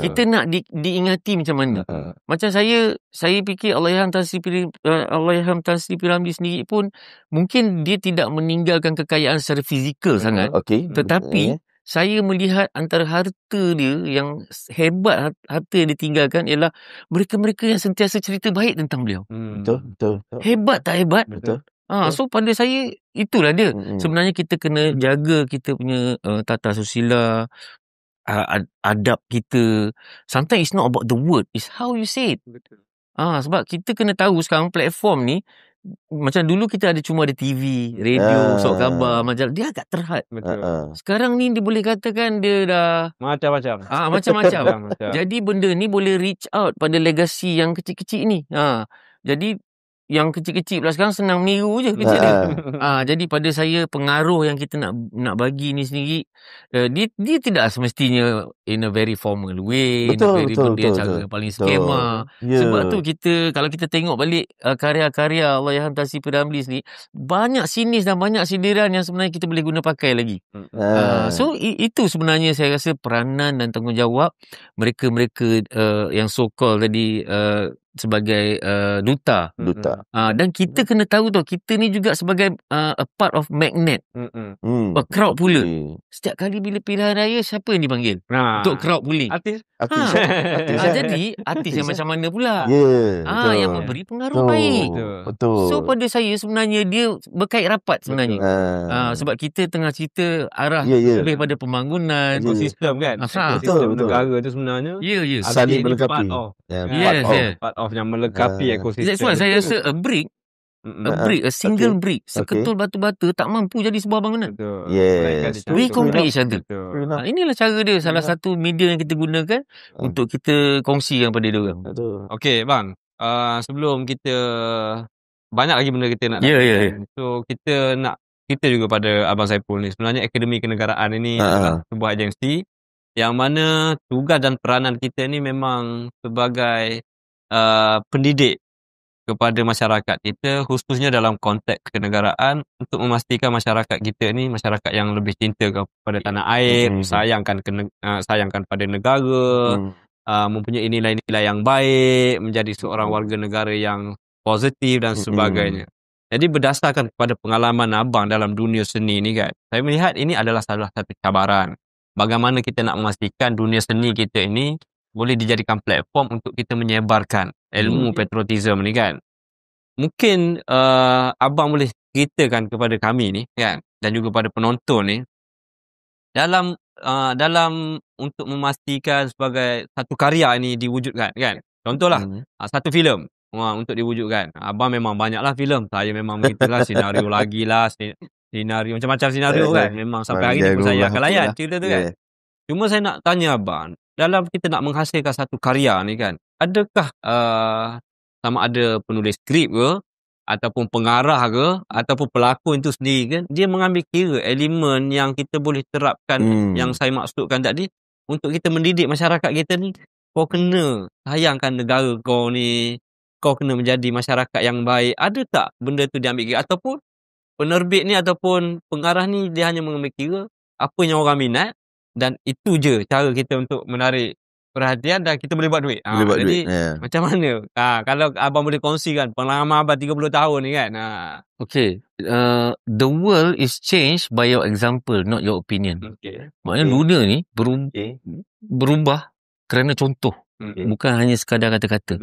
Kita nak diingati macam mana? Macam saya fikir Allahyarham Tan Sri P. Ramlee sendiri pun mungkin dia tidak meninggalkan kekayaan secara fizikal sangat. Tetapi saya melihat antara harta dia yang hebat, harta yang ditinggalkan ialah mereka-mereka yang sentiasa cerita baik tentang beliau. Betul. Hebat tak hebat? Betul. So pada saya itulah dia. Sebenarnya kita kena jaga kita punya tata susila, adab kita. Sometimes it's not about the word, it's how you say it. Betul. Sebab kita kena tahu sekarang platform ni, macam dulu kita cuma ada TV, radio, surat khabar, majalah, dia agak terhad. Betul. Sekarang ni dia boleh katakan dia dah macam-macam. Macam-macam. Jadi benda ni boleh reach out pada legasi yang kecil-kecil ni. Jadi yang kecil-kecil pula sekarang senang meniru je kecil dia. Jadi pada saya pengaruh yang kita nak bagi ni sendiri, dia tidak semestinya in a very formal way, betul, cara paling skema. Sebab tu kalau kita tengok balik karya-karya Allahyarham Tan Sri P. Ramlee sendiri, banyak sinis dan banyak sindiran yang sebenarnya kita boleh guna pakai lagi. So itu sebenarnya saya rasa peranan dan tanggungjawab mereka-mereka yang so-called tadi sebagai duta. Dan kita kena tahu tau, kita ni juga sebagai a part of magnet. A crowd pula. Setiap kali bila pilihan raya, siapa yang dipanggil? Untuk crowd pula. Artis. Jadi artis yang macam mana pula? Yang memberi pengaruh baik. Betul. So pada saya sebenarnya dia berkait rapat sebenarnya. Sebab kita tengah cerita arah lebih pada pembangunan, ekosistem kan. Ekosistem negara tu sebenarnya. Saling melengkapi. Part of yang melengkapi ekosistem. That's why saya rasa a single brick, seketul batu-bata tak mampu jadi sebuah bangunan. We complete each other. Inilah cara dia, salah satu media yang kita gunakan untuk kita kongsikan pada diorang. Okey bang, sebelum kita banyak lagi benda kita nak so kita juga pada Abang Saiful ni, sebenarnya Akademi Kenegaraan ini adalah sebuah agensi yang mana tugas dan peranan kita ni memang sebagai pendidik kepada masyarakat kita, khususnya dalam konteks kenegaraan, untuk memastikan masyarakat kita ni masyarakat yang lebih cinta kepada tanah air, sayangkan pada negara, mempunyai nilai-nilai yang baik, menjadi seorang warga negara yang positif dan sebagainya. Jadi berdasarkan kepada pengalaman abang dalam dunia seni ni kan, saya melihat ini adalah salah satu cabaran. Bagaimana kita nak memastikan dunia seni kita ini boleh dijadikan platform untuk kita menyebarkan ilmu patriotism ni kan. Mungkin abang boleh ceritakan kepada kami ni kan, dan juga pada penonton ni, dalam untuk memastikan sebagai satu karya ini diwujudkan kan. Contohlah satu filem untuk diwujudkan. Abang memang banyaklah filem. Saya memang begitulah, senario lagi lah, senario macam-macam senario kan. Memang sampai hari ni pun saya akan layan cerita tu kan. Cuma saya nak tanya abang, dalam kita nak menghasilkan satu karya ni kan, adakah sama ada penulis skrip ke, ataupun pengarah ke, ataupun pelakon itu sendiri kan, dia mengambil kira elemen yang kita boleh terapkan, yang saya maksudkan tadi, untuk kita mendidik masyarakat kita ni, kau kena sayangkan negara kau ni, kau kena menjadi masyarakat yang baik. Ada tak benda tu diambil kira? Ataupun penerbit ni ataupun pengarah ni dia hanya mengambil kira apa yang orang minat, dan itu je cara kita untuk menarik perhatian dan kita boleh buat duit. Jadi macam mana? Kalau abang boleh kongsikan pengalaman abang 30 tahun ni kan. Okay. The world is changed by your example, not your opinion. Maknanya dunia ni berubah kerana contoh. Bukan hanya sekadar kata-kata.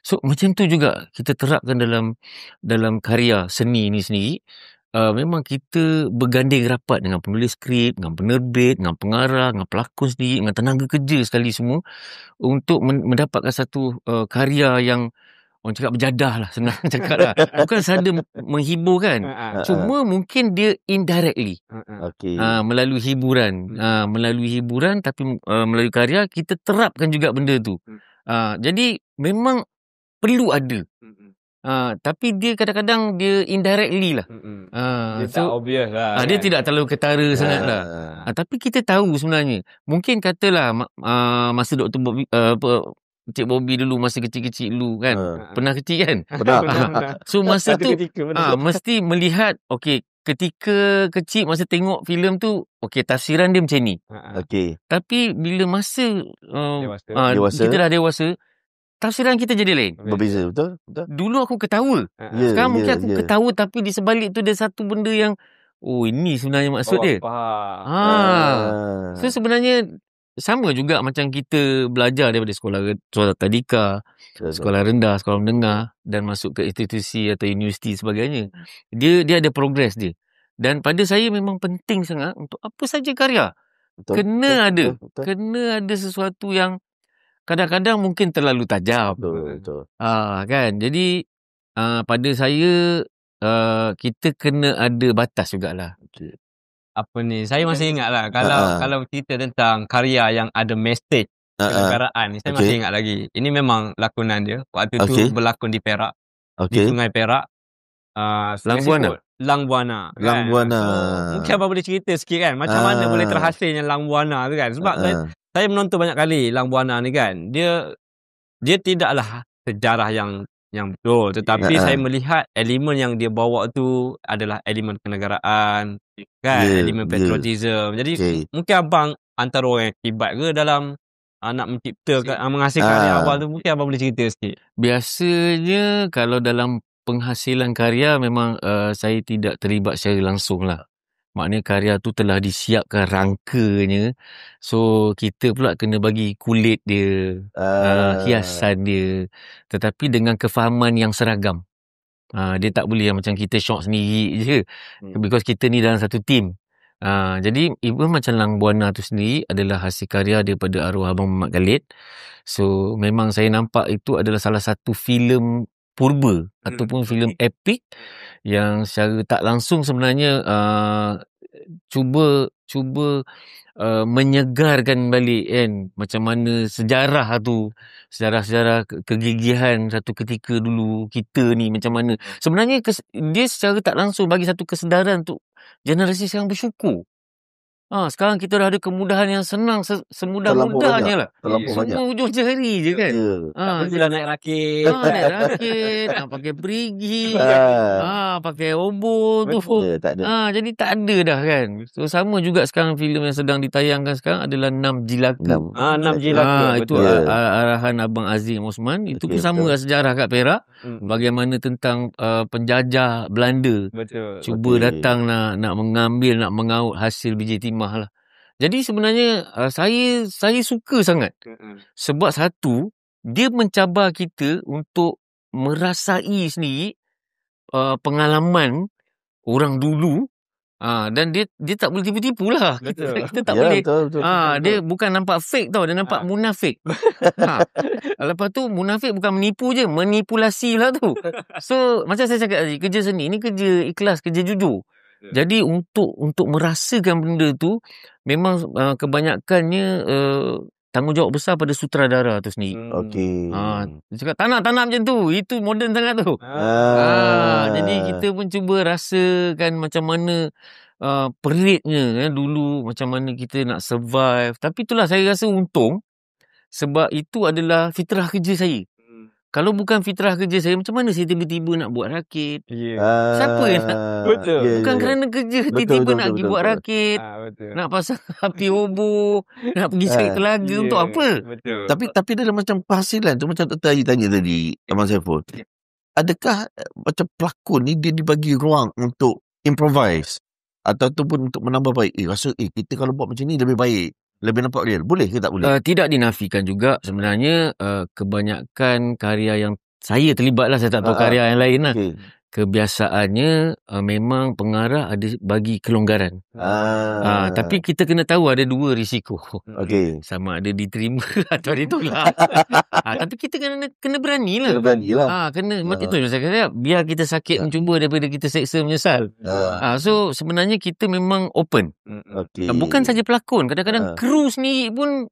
So macam tu juga kita terapkan dalam karya seni ni sendiri. Memang kita berganding rapat dengan penulis skrip, dengan penerbit, dengan pengarah, dengan pelakon sendiri, dengan tenaga kerja sekali semua, untuk mendapatkan satu karya yang orang cakap berjadah lah, senang cakap lah. Bukan sahaja menghibur kan, cuma mungkin dia indirectly melalui hiburan, tapi melalui karya kita terapkan juga benda tu. Jadi memang perlu ada. Tapi dia kadang-kadang dia indirectly lah. Dia tak obvious lah. Dia tidak terlalu ketara sangat lah. Tapi kita tahu sebenarnya. Mungkin katalah masa Dr. Bobby, Cik Bobby dulu masa kecil-kecil dulu kan. Pernah kecil kan? Pernah. So masa tu mesti melihat, okey, ketika kecil masa tengok filem tu, okey, tafsiran dia macam ni. Tapi bila masa kita dah dewasa, tafsiran kita jadi lain. Berbeza, betul? Dulu aku ketawa. Sekarang mungkin aku ketawa, tapi di sebalik tu ada satu benda yang, ini sebenarnya maksud dia. So sebenarnya sama juga macam kita belajar daripada sekolah tadika, sekolah rendah, sekolah menengah, dan masuk ke institusi atau universiti sebagainya. Dia ada progres dia. Dan pada saya memang penting sangat untuk apa saja karya. Kena ada sesuatu yang kadang-kadang mungkin terlalu tajam. Betul. Kan? Jadi pada saya kita kena ada batas jugalah. Apa ni? Saya masih ingat lah kalau cerita tentang karya yang ada message kenegaraan ni, saya masih ingat lagi. Ini memang lakonan dia. Waktu tu berlakon di Perak. Di Sungai Perak. Lang Buana. Mungkin abang boleh cerita sikit kan, macam mana boleh terhasilnya Lang Buana tu kan. Sebab saya menonton banyak kali Lang Buana ni kan. Dia tidaklah sejarah yang betul, tetapi saya melihat elemen yang dia bawa tu adalah elemen kenegaraan kan, elemen patriotism. Jadi mungkin abang antara orang yang hebat ke dalam nak menciptakan, menghasilkan karya awal tu, mungkin abang boleh cerita sikit. Biasanya kalau dalam penghasilan karya memang saya tidak terlibat secara langsung lah. Maknanya karya tu telah disiapkan rangkanya. So kita pula kena bagi kulit dia, hiasan dia. Tetapi dengan kefahaman yang seragam. Dia tak boleh macam kita shot sendiri je. Because kita ni dalam satu team. Jadi even macam Lang Buana tu sendiri adalah hasil karya daripada arwah Abang Muhammad Khalid. So memang saya nampak itu adalah salah satu filem purba ataupun filem epik yang secara tak langsung sebenarnya cuba menyegarkan balik kan macam mana sejarah tu, sejarah kegigihan satu ketika dulu kita ni macam mana. Sebenarnya dia secara tak langsung bagi satu kesedaran untuk generasi sekarang bersyukur. Sekarang kita dah ada kemudahan yang senang semudah-mudahnya lah. Semua hujung jari je kan. Tak perlulah naik rakit. Naik rakit, nak pakai perigi, pakai obor tu. Jadi tak ada dah kan. So sama juga sekarang filem yang sedang ditayangkan sekarang adalah 6 Jilaka. 6 Jilaka. Itu arahan Abang Azim Osman. Itu pun sama sejarah kat Perak. Bagaimana tentang penjajah Belanda. Betul. Cuba datang nak mengambil, nak mengaut hasil biji timah lah. Jadi sebenarnya saya suka sangat. Sebab satu, dia mencabar kita untuk merasai sendiri pengalaman orang dulu. Dan dia tak boleh tipu-tipu lah. Kita tak boleh. Betul. Dia bukan nampak fake tau. Dia nampak munafik. Lepas tu munafik bukan menipu je, manipulasi lah tu. So macam saya cakap tadi, kerja seni ni kerja ikhlas, kerja jujur. Jadi untuk merasakan benda tu memang kebanyakannya tanggungjawab besar pada sutradara tu sendiri. Okey. Dia cakap tak nak macam tu. Itu moden sangat tu. Jadi kita pun cuba rasakan macam mana peritnya dulu, macam mana kita nak survive. Tapi itulah saya rasa untung sebab itu adalah fitrah kerja saya. Kalau bukan fitrah kerja saya, macam mana saya tiba-tiba nak buat rakit? Siapa yang nak? Bukan kerana kerja tiba-tiba nak pergi buat rakit. Nak pasang api obor, nak pergi cari telaga untuk apa? Tapi dalam macam penghasilan tu, macam Dr. Ayi tanya tadi, Abang Saiful, adakah macam pelakon ni dia dibagi ruang untuk improvise ataupun untuk menambah baik? Rasa kita kalau buat macam ni lebih baik, lebih nampak real. Boleh ke tak boleh? Tidak dinafikan juga. Sebenarnya kebanyakan karya yang saya terlibat lah, saya tak tahu karya yang lain lah. Kebiasaannya memang pengarah ada bagi kelonggaran. Tapi kita kena tahu ada dua risiko. Sama ada diterima atau ditolak. Tapi kita kena berani lah. Itu saya kata, biar kita sakit mencuba daripada kita seksa menyesal. So sebenarnya kita memang open. Bukan saja pelakon, kadang-kadang kru sendiri pun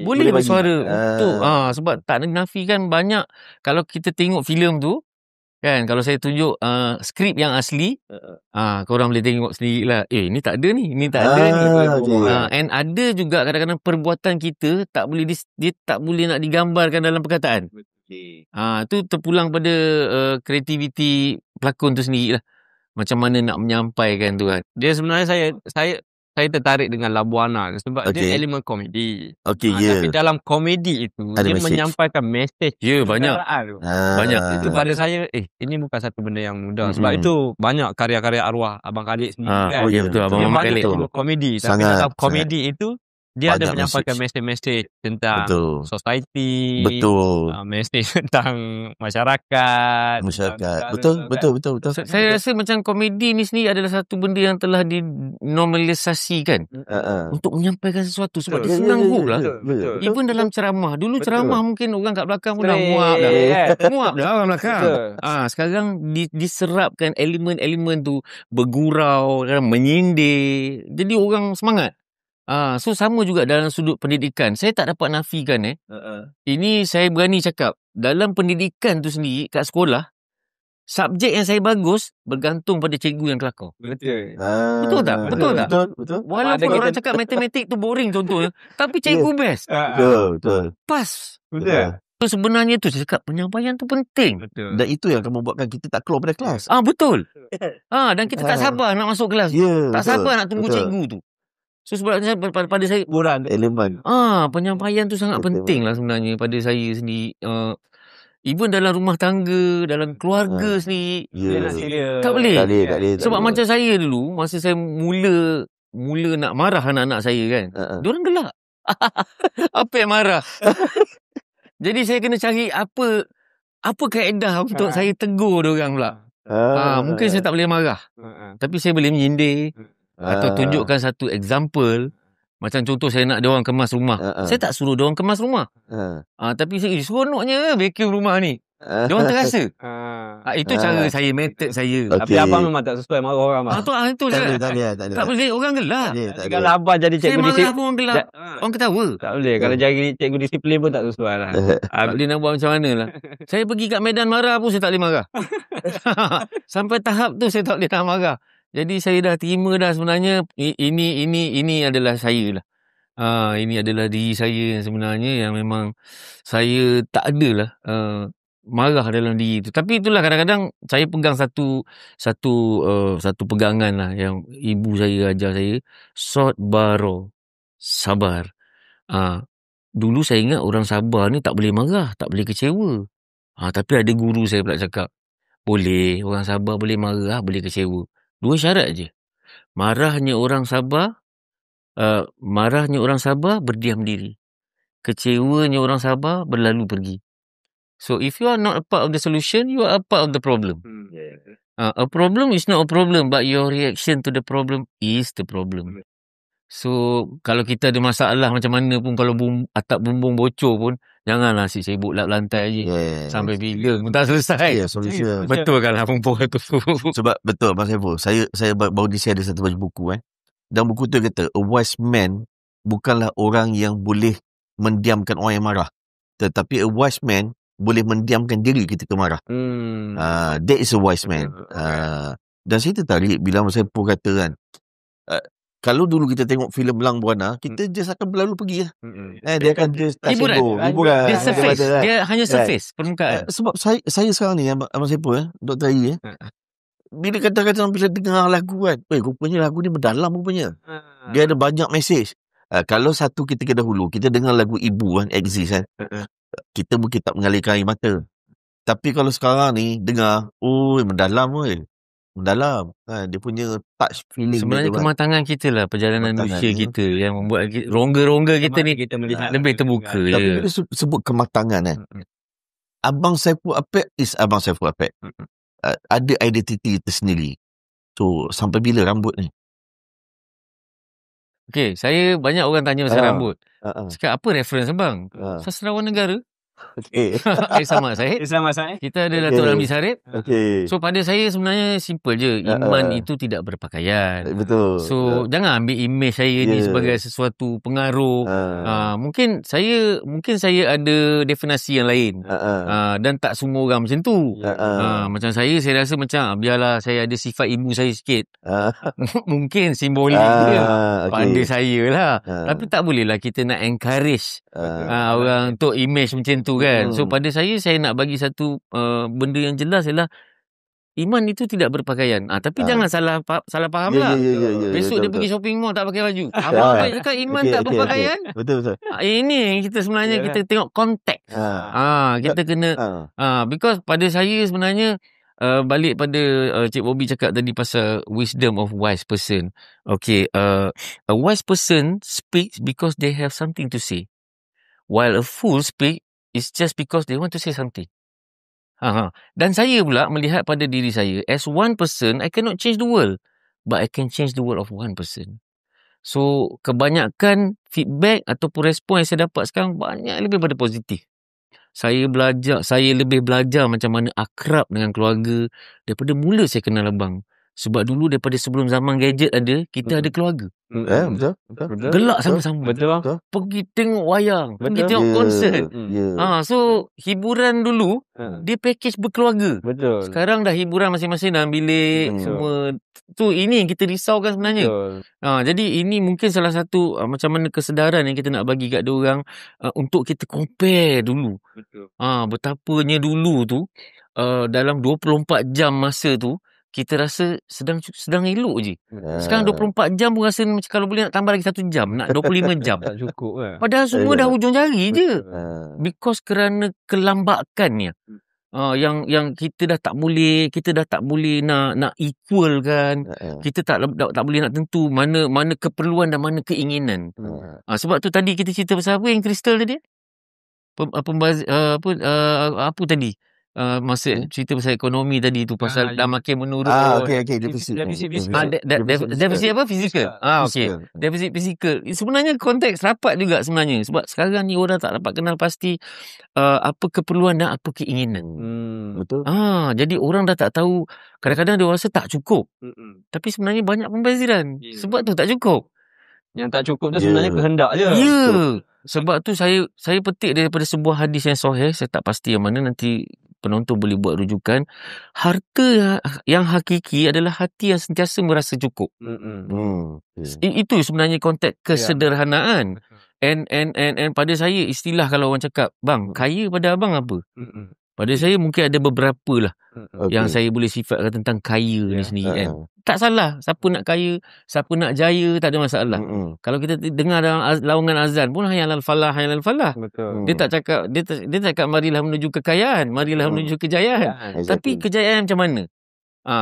boleh bersuara untuk sebab tak nafikan banyak. Kalau kita tengok filem tu kan, kalau saya tunjuk skrip yang asli, korang boleh tengok sendiri lah. Ni tak ada ni, ni tak ada ni. And ada juga kadang-kadang perbuatan kita dia tak boleh nak digambarkan dalam perkataan. Itu terpulang pada kreativiti pelakon tu sendiri lah. Macam mana nak menyampaikan tu kan. Dia sebenarnya saya tertarik dengan La Buana sebab dia elemen komedi. Tapi dalam komedi itu ada dia menyampaikan mesej. Banyak. Banyak. Itu pada saya ini bukan satu benda yang mudah. Sebab itu banyak karya-karya arwah Abang Khalid sendiri kan. Betul Abang Muhammad Khalid tu. Komedi. Tapi dalam komedi itu dia ada menyampaikan mesej-mesej tentang society. Mesej tentang masyarakat. Betul. Saya rasa macam komedi ni sendiri adalah satu benda yang telah dinormalisasikan untuk menyampaikan sesuatu. Sebab dia senang lah. Even dalam ceramah. Dulu ceramah mungkin orang kat belakang pun dah muak dah. Muak dah orang belakang. Sekarang diserapkan elemen-elemen tu, bergurau, menyindir. Jadi orang semangat. So sama juga dalam sudut pendidikan. Saya tak dapat nafikan ini saya berani cakap. Dalam pendidikan tu sendiri kat sekolah, subjek yang saya bagus bergantung pada cikgu yang kelakar. Betul tak? Betul. Walaupun orang cakap matematik tu boring contohnya, tapi cikgu best. Betul. Pas. So sebenarnya tu saya cakap penyampaian tu penting. Dan itu yang akan membuatkan kita tak keluar pada kelas. Betul. Dan kita tak sabar nak masuk kelas. Tak sabar nak tunggu cikgu tu. So sebab pada saya elemen. Penyampaian tu sangat penting lah sebenarnya pada saya sendiri. Even dalam rumah tangga, dalam keluarga sendiri. Tak boleh. Sebab macam saya dulu, masa saya mula nak marah anak-anak saya kan, diorang gelak. Apa yang marah? Jadi saya kena cari apa kaedah untuk saya tegur diorang pula. Mungkin saya tak boleh marah, tapi saya boleh menyindir atau tunjukkan satu example. Macam contoh saya nak diorang kemas rumah. Saya tak suruh diorang kemas rumah. Tapi saya seronoknya vacuum rumah ni. Diorang terasa. Itu cara saya, method saya. Tapi abang memang tak sesuai marah orang. Itu je. Tak boleh, orang gelak. Kalau abang jadi cikgu disiplin, saya marah pun orang gelak. Orang ketawa. Tak boleh. Kalau jadi cikgu disiplin pun tak sesuai lah. Tak boleh nak buat macam mana lah. Saya pergi kat medan marah pun saya tak boleh marah. Sampai tahap tu saya tak boleh nak marah. Jadi saya dah terima dah sebenarnya ini adalah saya lah. Ini adalah diri saya yang sebenarnya yang memang saya tak adalah marah dalam diri itu. Tapi itulah kadang-kadang saya pegang satu pegangan lah yang ibu saya ajar saya, sotbaro, sabar. Dulu saya ingat orang sabar ni tak boleh marah, tak boleh kecewa. Tapi ada guru saya pula cakap, boleh, orang sabar boleh marah, boleh kecewa. 2 syarat je. Marahnya orang sabar berdiam diri. Kecewanya orang sabar berlalu pergi. So if you are not a part of the solution, you are a part of the problem. A problem is not a problem, but your reaction to the problem is the problem. So kalau kita ada masalah macam mana pun, kalau atap bumbung bocor pun, janganlah asyik sibuk lap lantai je. Sampai bila pun tak selesai. Solution. Betul kan lah perempuan tu. Sebab betul Abang Saiful, saya baru ni saya ada satu baca buku dan buku tu kata, a wise man bukanlah orang yang boleh mendiamkan orang yang marah, tetapi a wise man boleh mendiamkan diri ketika marah. That is a wise man. Dan saya tertarik bila Abang Saiful kata kan, kalau dulu kita tengok filem Belang Buana, kita just akan berlalu pergi lah. Dia akan just hiburan. Dia surface. Dia hanya surface, permukaan. Sebab saya sekarang ni, Abang Saiful, Dr. Ayi, bila kadang-kadang bila dengar lagu kan, rupanya lagu ni mendalam rupanya. Dia ada banyak mesej. Kalau satu ketika dahulu, kita dengar lagu Ibu kan, Exist kan, kita mungkin tak mengalirkan air mata. Tapi kalau sekarang ni, dengar, mendalam mendalam. Dia punya touch feeling. Sebenarnya kematangan kita lah, perjalanan usia kita yang membuat rongga-rongga kita ni kita melihat lebih terbuka. Tapi dia sebut kematangan kan. Abang Saiful Apek is Abang Saiful Apek. Ada identiti tersendiri. So sampai bila rambut ni? Okay, saya banyak orang tanya pasal rambut. Cakap apa reference abang? Sastrawan negara. Sama saya. Kita ada Datuk Ramli Sarip. So pada saya sebenarnya simple je. Iman itu tidak berpakaian. Betul. So jangan ambil imej saya ni sebagai sesuatu pengaruh. Mungkin saya ada definisi yang lain. Dan tak semua orang macam tu. Macam saya rasa macam biarlah saya ada sifat ibu saya sikit. Mungkin simbolik dia pada saya lah. Tapi tak bolehlah kita nak encourage orang untuk imej macam tu kan. So pada saya nak bagi satu benda yang jelas ialah iman itu tidak berpakaian. Tapi jangan salah faham lah. Besok dia pergi shopping mall tak pakai baju. Abang cakap iman tak berpakaian. Betul. Ini kita sebenarnya kita tengok konteks. Kita kena because pada saya sebenarnya balik pada Cik Bobby cakap tadi pasal wisdom of wise person. Okay, a wise person speaks because they have something to say. While a fool speak it's just because they want to say something. Dan saya pula melihat pada diri saya, as one person, I cannot change the world, but I can change the world of one person. So, kebanyakan feedback ataupun respon yang saya dapat sekarang banyak lebih pada positif. Saya lebih belajar macam mana akrab dengan keluarga daripada mula saya kenal abang. Sebab dulu daripada sebelum zaman gadget ada, kita ada keluarga. Betul. Gelak sama-sama. Betul. Pergi tengok wayang, pergi tengok konsert. So hiburan dulu dia package berkeluarga. Betul. Sekarang dah hiburan masing-masing dalam bilik semua. Tu ini yang kita risaukan sebenarnya. Jadi ini mungkin salah satu macam mana kesedaran yang kita nak bagi kat diorang untuk kita compare dulu. Betul. Betapanya dulu tu dalam 24 jam masa tu kita rasa sedang elok je. Sekarang 24 jam pun rasa macam kalau boleh nak tambah lagi 1 jam, nak 25 jam. Tak cukup kan. Padahal semua dah hujung jari je. Because kerana kelambakannya. Yang kita dah tak boleh nak equal kan. Kita tak boleh nak tentu mana keperluan dan mana keinginan. Sebab tu tadi kita cerita pasal apa yang Crystal tadi? Apa tadi? Masa cerita pasal ekonomi tadi tu pasal dah makin menurun. Okey, defisit defisit apa? Fizikal. Okey. Defisit fizikal. Sebenarnya konteks rapat juga sebenarnya, sebab sekarang ni orang tak dapat kenal pasti apa keperluan dan apa keinginan. Betul. Jadi orang dah tak tahu, kadang-kadang dia rasa tak cukup. Tapi sebenarnya banyak pembaziran. Sebab tu tak cukup. Yang tak cukup tu sebenarnya kehendak je. Ya. Sebab tu saya petik daripada sebuah hadis yang sahih, saya tak pasti yang mana, nanti penonton boleh buat rujukan. Harta yang hakiki adalah hati yang sentiasa merasa cukup. Itu sebenarnya konteks kesederhanaan. And pada saya istilah kalau orang cakap, bang, kaya pada abang apa? Pada saya mungkin ada beberapa lah yang saya boleh sifatkan tentang kaya ni sendiri kan. Tak salah, siapa nak kaya, siapa nak jaya, tak ada masalah. Kalau kita dengar dalam laungan azan pun hayal al-falah. Betul. Dia tak cakap marilah menuju kekayaan, marilah menuju kejayaan. Tapi kejayaan macam mana?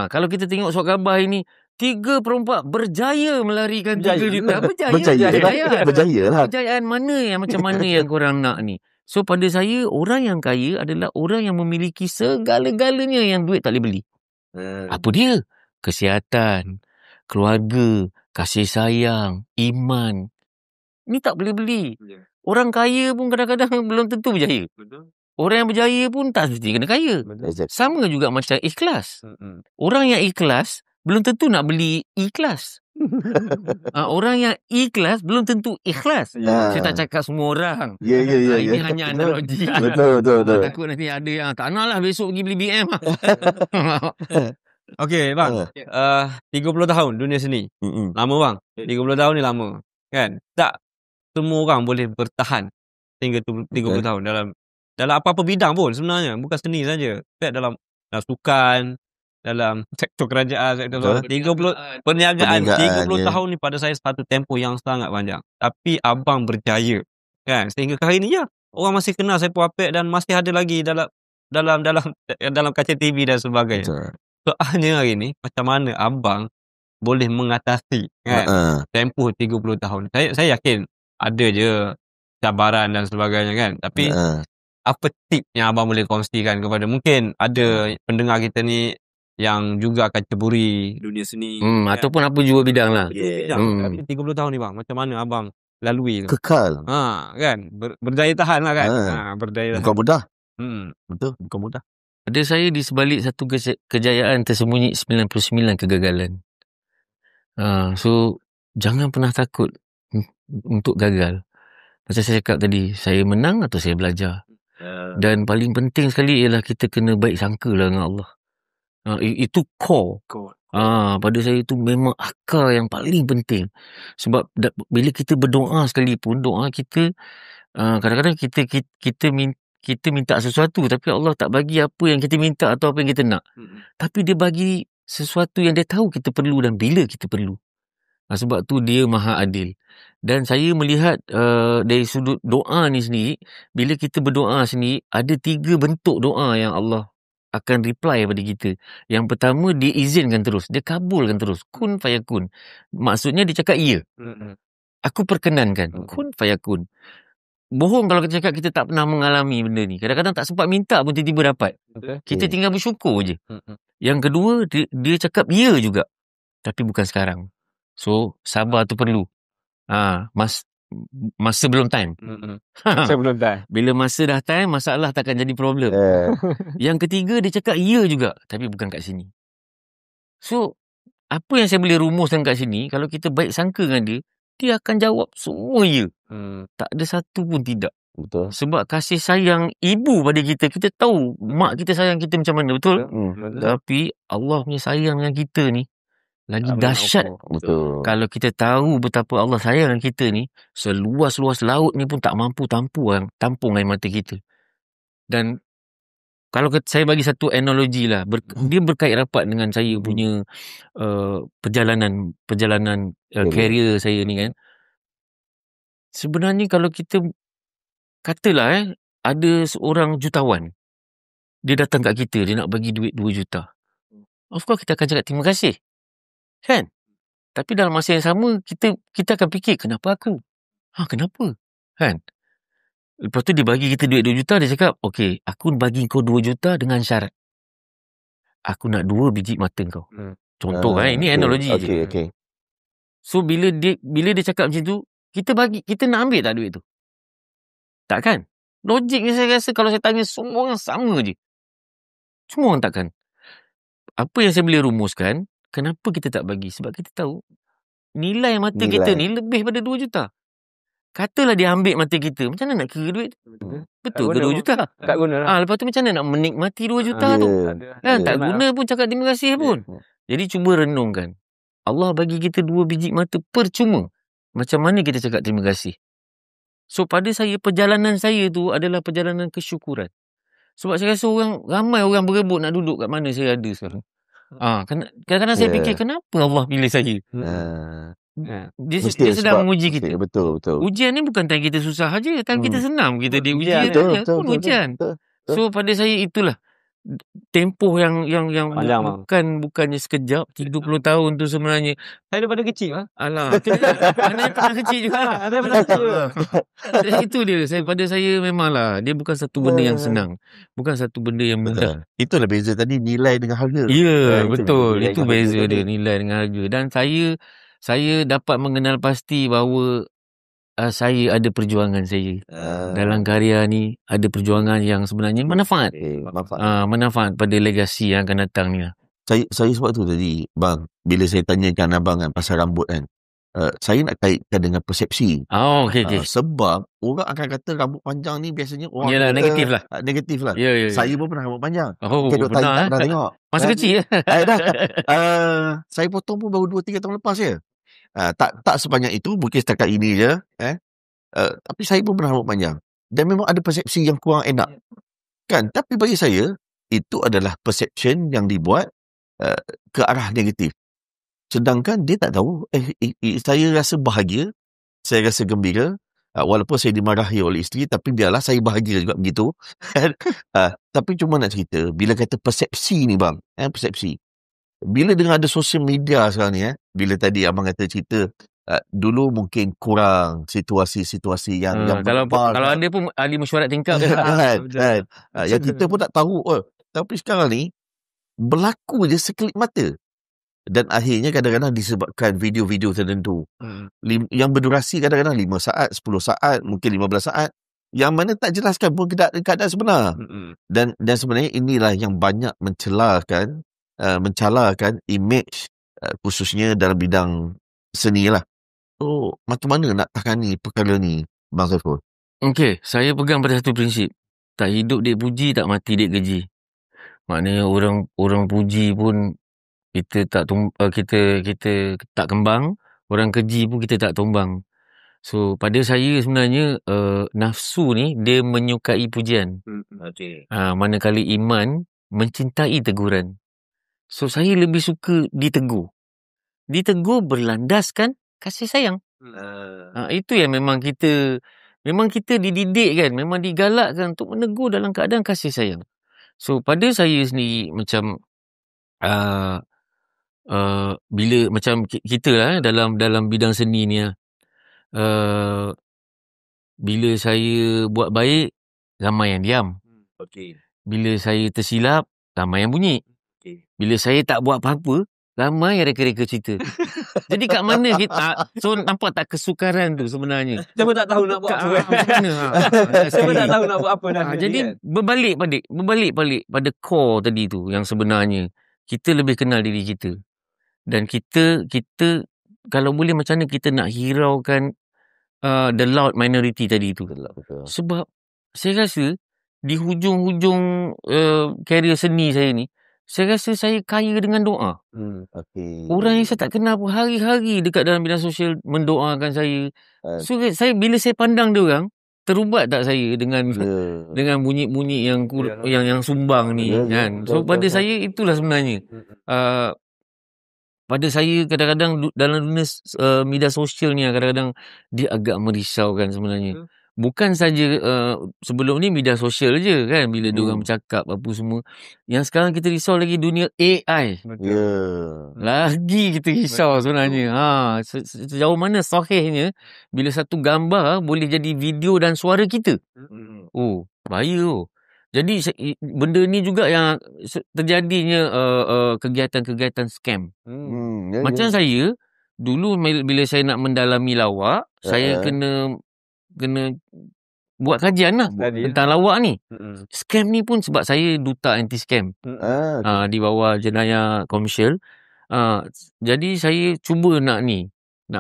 Kalau kita tengok surat khabar ini, 3/4 berjaya melarikan 3 juta. Berjaya lah. Kejayaan mana yang macam mana yang korang nak ni? So pada saya, orang yang kaya adalah orang yang memiliki segala-galanya yang duit tak boleh beli. Apa dia? Kesihatan, keluarga, kasih sayang, iman. Ni tak boleh beli. Orang kaya pun kadang-kadang belum tentu berjaya. Orang yang berjaya pun tak mesti kena kaya. Sama juga macam ikhlas. Orang yang ikhlas belum tentu nak beli ikhlas. Orang yang ikhlas belum tentu ikhlas. Saya tak cakap semua orang. Ini hanya analogi. Betul. Takut nanti ada yang tak nak lah besok pergi beli BM. Okey bang, 30 tahun dunia seni. Lama bang. 30 tahun ni lama. Kan? Tak semua orang boleh bertahan hingga 30 tahun dalam apa-apa bidang pun sebenarnya, bukan seni saja. Dalam sukan, dalam sektor kerajaan, sektor 30 perniagaan. 30 tahun ni pada saya satu tempoh yang sangat panjang. Tapi abang berjaya kan, sehingga hari ni orang masih kenal saya Apek dan masih ada lagi dalam kaca TV dan sebagainya. Soalnya hari ni macam mana abang boleh mengatasi kan tempoh 30 tahun. Saya yakin ada je cabaran dan sebagainya kan. Tapi apa tip yang abang boleh kongsikan kepada mungkin ada pendengar kita ni yang juga akan ceburi dunia seni kan? Ataupun apa juga bidang lah. 30 tahun ni bang, macam mana abang lalui tu? Kekal. Kan berdaya tahan lah kan. Berdaya tahan. Bukan mudah. Betul, bukan mudah. Pada saya di sebalik satu kejayaan tersembunyi 99 kegagalan. So jangan pernah takut untuk gagal. Macam saya cakap tadi, saya menang atau saya belajar. Dan paling penting sekali ialah kita kena baik sangka lah dengan Allah. Itu core. Pada saya itu memang akar yang paling penting. Sebab bila kita berdoa sekalipun, doa kita kadang-kadang kita minta sesuatu tapi Allah tak bagi apa yang kita minta atau apa yang kita nak. Tapi dia bagi sesuatu yang dia tahu kita perlu dan bila kita perlu. Sebab tu dia maha adil. Dan saya melihat dari sudut doa ni sendiri, bila kita berdoa sendiri, ada 3 bentuk doa yang Allah akan reply pada kita. Yang pertama, dia izinkan terus, dia kabulkan terus. Kun fayakun. Maksudnya dia cakap ya. Aku perkenankan. Kun fayakun. Bohong kalau kita cakap kita tak pernah mengalami benda ni. Kadang-kadang tak sempat minta pun tiba-tiba dapat. Kita tinggal bersyukur je. Yang kedua, dia cakap ya juga. Tapi bukan sekarang. So, sabar tu perlu. Masa belum time. Saya belum time. Bila masa dah time, masalah takkan jadi problem. Yang ketiga, dia cakap ya juga. Tapi bukan kat sini. So, apa yang saya boleh rumuskan kat sini, kalau kita baik sangka dengan dia, dia akan jawab semua ya. Tak ada satu pun tidak. Betul. Sebab kasih sayang ibu pada kita, kita tahu mak kita sayang kita macam mana, betul? Tapi Allah punya sayang dengan kita ni lagi dahsyat. Betul. Kalau kita tahu betapa Allah sayang dengan kita ni, seluas-luas laut ni pun tak mampu tampung air mata kita. Dan kalau saya bagi satu analogi lah, dia berkait rapat dengan saya punya perjalanan career saya ni kan. Sebenarnya kalau kita katalah ada seorang jutawan, dia datang kat kita, dia nak bagi duit 2 juta. Of course kita akan cakap terima kasih. Kan? Tapi dalam masa yang sama, kita akan fikir, kenapa aku? Kenapa? Kan? Lepas tu dia bagi kita duit 2 juta, dia cakap, okay, aku bagi kau 2 juta dengan syarat. Aku nak 2 biji mata kau. Contoh ini analogi je. Okay. So bila dia cakap macam tu, kita nak ambil tak duit tu? Takkan? Logiknya saya rasa kalau saya tanya semua orang sama je. Semua orang takkan. Apa yang saya boleh rumuskan, kenapa kita tak bagi? Sebab kita tahu nilai mata kita ni lebih pada 2 juta. Katalah dia ambil mata kita, macam mana nak kira duit? Betul ke 2 juta? Tak guna lah. Lepas tu macam mana nak menikmati 2 juta tu? Kan tak guna pun cakap terima kasih pun. Jadi cuba renungkan. Allah bagi kita 2 biji mata percuma. Macam mana kita cakap terima kasih? So pada saya, perjalanan saya tu adalah perjalanan kesyukuran. Sebab saya rasa ramai orang berebut nak duduk kat mana saya ada sekarang. Kadang-kadang saya fikir, kenapa Allah pilih saya? Dia sedang menguji kita. Betul. Ujian ni bukan time kita susah aja, time kita senang kita diuji pun ujian. So pada saya itulah tempoh yang bukannya sekejap. 30 tahun tu sebenarnya Saya daripada kecil alah, mana pernah kecil juga. Saya pernah kecil. Itu dia. Pada saya memanglah dia bukan satu benda yang senang, bukan satu benda yang mudah. Itulah beza tadi, nilai dengan harga. Ya, betul. Itu beza dia, nilai dengan harga. Dan saya dapat mengenal pasti bahawa saya ada perjuangan saya. Dalam karya ni ada perjuangan yang sebenarnya manfaat. Manfaat pada legasi yang akan datang ni. Saya sebab tu tadi, bang, bila saya tanyakan abang kan pasal rambut kan, saya nak kaitkan dengan persepsi. Okay. Sebab orang akan kata rambut panjang ni biasanya orang yalah, negatif lah. Negatif lah. Ya. Saya pun pernah rambut panjang. Pernah tengok. Masa kecil saya potong pun baru 2-3 tahun lepas je. Tak sebanyak itu, mungkin setakat ini je. Tapi saya pun pernah rambut panjang. Dan memang ada persepsi yang kurang enak. Kan? Tapi bagi saya, itu adalah perception yang dibuat ke arah negatif. Sedangkan dia tak tahu, saya rasa bahagia, saya rasa gembira, walaupun saya dimarahi oleh isteri, tapi biarlah, saya bahagia juga begitu. Tapi cuma nak cerita, bila kata persepsi ni bang, persepsi. Bila dengar ada sosial media sekarang ni, bila tadi abang kata cerita, dulu mungkin kurang situasi-situasi yang kalau ada pun ahli mesyuarat tingkap yang kita pun tak tahu. Tapi sekarang ni berlaku je sekelip mata. Dan akhirnya kadang-kadang disebabkan video-video tertentu yang berdurasi kadang-kadang 5 saat, 10 saat, mungkin 15 saat, yang mana tak jelaskan pun keadaan sebenar. Dan sebenarnya inilah yang banyak mencalakan image, khususnya dalam bidang seni lah. So, macam mana nak tangani perkara ni, Bang Saiful? Okey, saya pegang pada satu prinsip. Tak hidup dek puji, tak mati dek keji. Maknanya orang puji pun kita tak kembang, orang keji pun kita tak tumbang. So pada saya sebenarnya nafsu ni dia menyukai pujian. Manakala iman mencintai teguran. So saya lebih suka ditegur. Ditegur berlandaskan kasih sayang. Itu yang memang kita dididik kan, memang digalakkan untuk menegur dalam keadaan kasih sayang. So pada saya sendiri macam bila macam kita lah dalam bidang seni ni bila saya buat baik, ramai yang diam. Bila saya tersilap, ramai yang bunyi. Bila saya tak buat apa-apa, ramai yang reka-reka cerita. Jadi kat mana kita, so nampak tak kesukaran tu sebenarnya. Siapa tak tahu nak buat apa. Macam mana? Siapa tak tahu nak buat apa dah. Jadi berbalik pada core tadi tu yang sebenarnya. Kita lebih kenal diri kita. Dan kita kalau boleh macam mana kita nak hiraukan the loud minority tadi tu. Sebab saya rasa di hujung-hujung karier seni saya ni, saya rasa saya kaya dengan doa. Orang yang saya tak kenal pun hari-hari dekat dalam bidang sosial mendoakan saya. So saya bila saya pandang dia orang, terubat tak saya dengan dengan bunyi-bunyi yang sumbang ni kan. So pada saya itulah sebenarnya. Pada saya kadang-kadang dalam dunia media sosial ni kadang-kadang dia agak merisaukan sebenarnya. Bukan saja sebelum ni media sosial je kan, bila diorang bercakap apa semua. Yang sekarang kita risau lagi dunia AI. Lagi kita risau sebenarnya. Sejauh mana sahihnya bila satu gambar boleh jadi video dan suara kita. Bahaya. Jadi benda ni juga yang terjadinya kegiatan-kegiatan scam. Macam saya dulu bila saya nak mendalami lawak, saya kena buat kajian lah tentang lawak ni. Scam ni pun sebab saya duta anti scam di bawah jenayah komersial. Jadi saya cuba nak